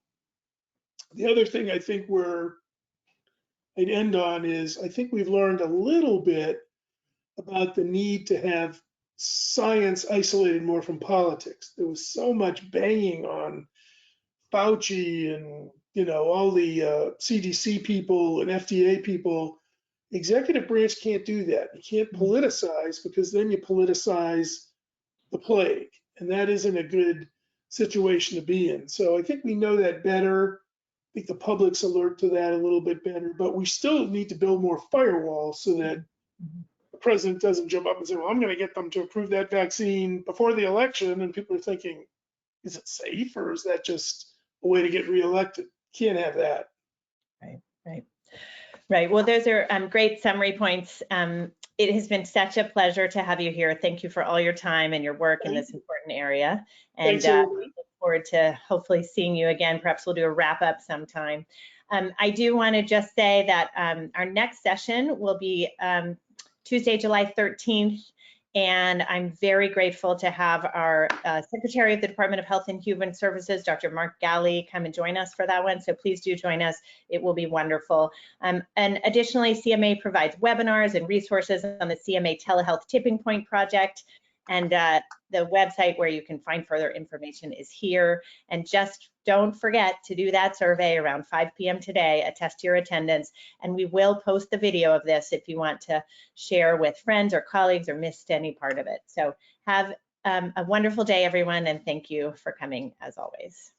The other thing I think I'd end on is I think we've learned a little bit about the need to have science isolated more from politics. There was so much banging on Fauci and all the CDC people and FDA people. Executive branch can't do that. You can't politicize, because then you politicize the plague, and that isn't a good situation to be in. So I think we know that better. I think the public's alert to that a little bit better, but we still need to build more firewalls so that the president doesn't jump up and say, well, I'm going to get them to approve that vaccine before the election, and people are thinking, is it safe, or is that just a way to get reelected? Can't have that.
Right. Well, those are great summary points. It has been such a pleasure to have you here. Thank you for all your time and your work in this important area. And we look forward to hopefully seeing you again. Perhaps we'll do a wrap up sometime. I do want to just say that our next session will be Tuesday, July 13th. And I'm very grateful to have our Secretary of the Department of Health and Human Services, Dr. Mark Galley, come and join us for that one. So please do join us. It will be wonderful. And additionally, CMA provides webinars and resources on the CMA Telehealth Tipping Point Project. And the website where you can find further information is here. And just don't forget to do that survey around 5 p.m. today, attest your attendance, and we will post the video of this if you want to share with friends or colleagues or missed any part of it. So have a wonderful day, everyone, and thank you for coming as always.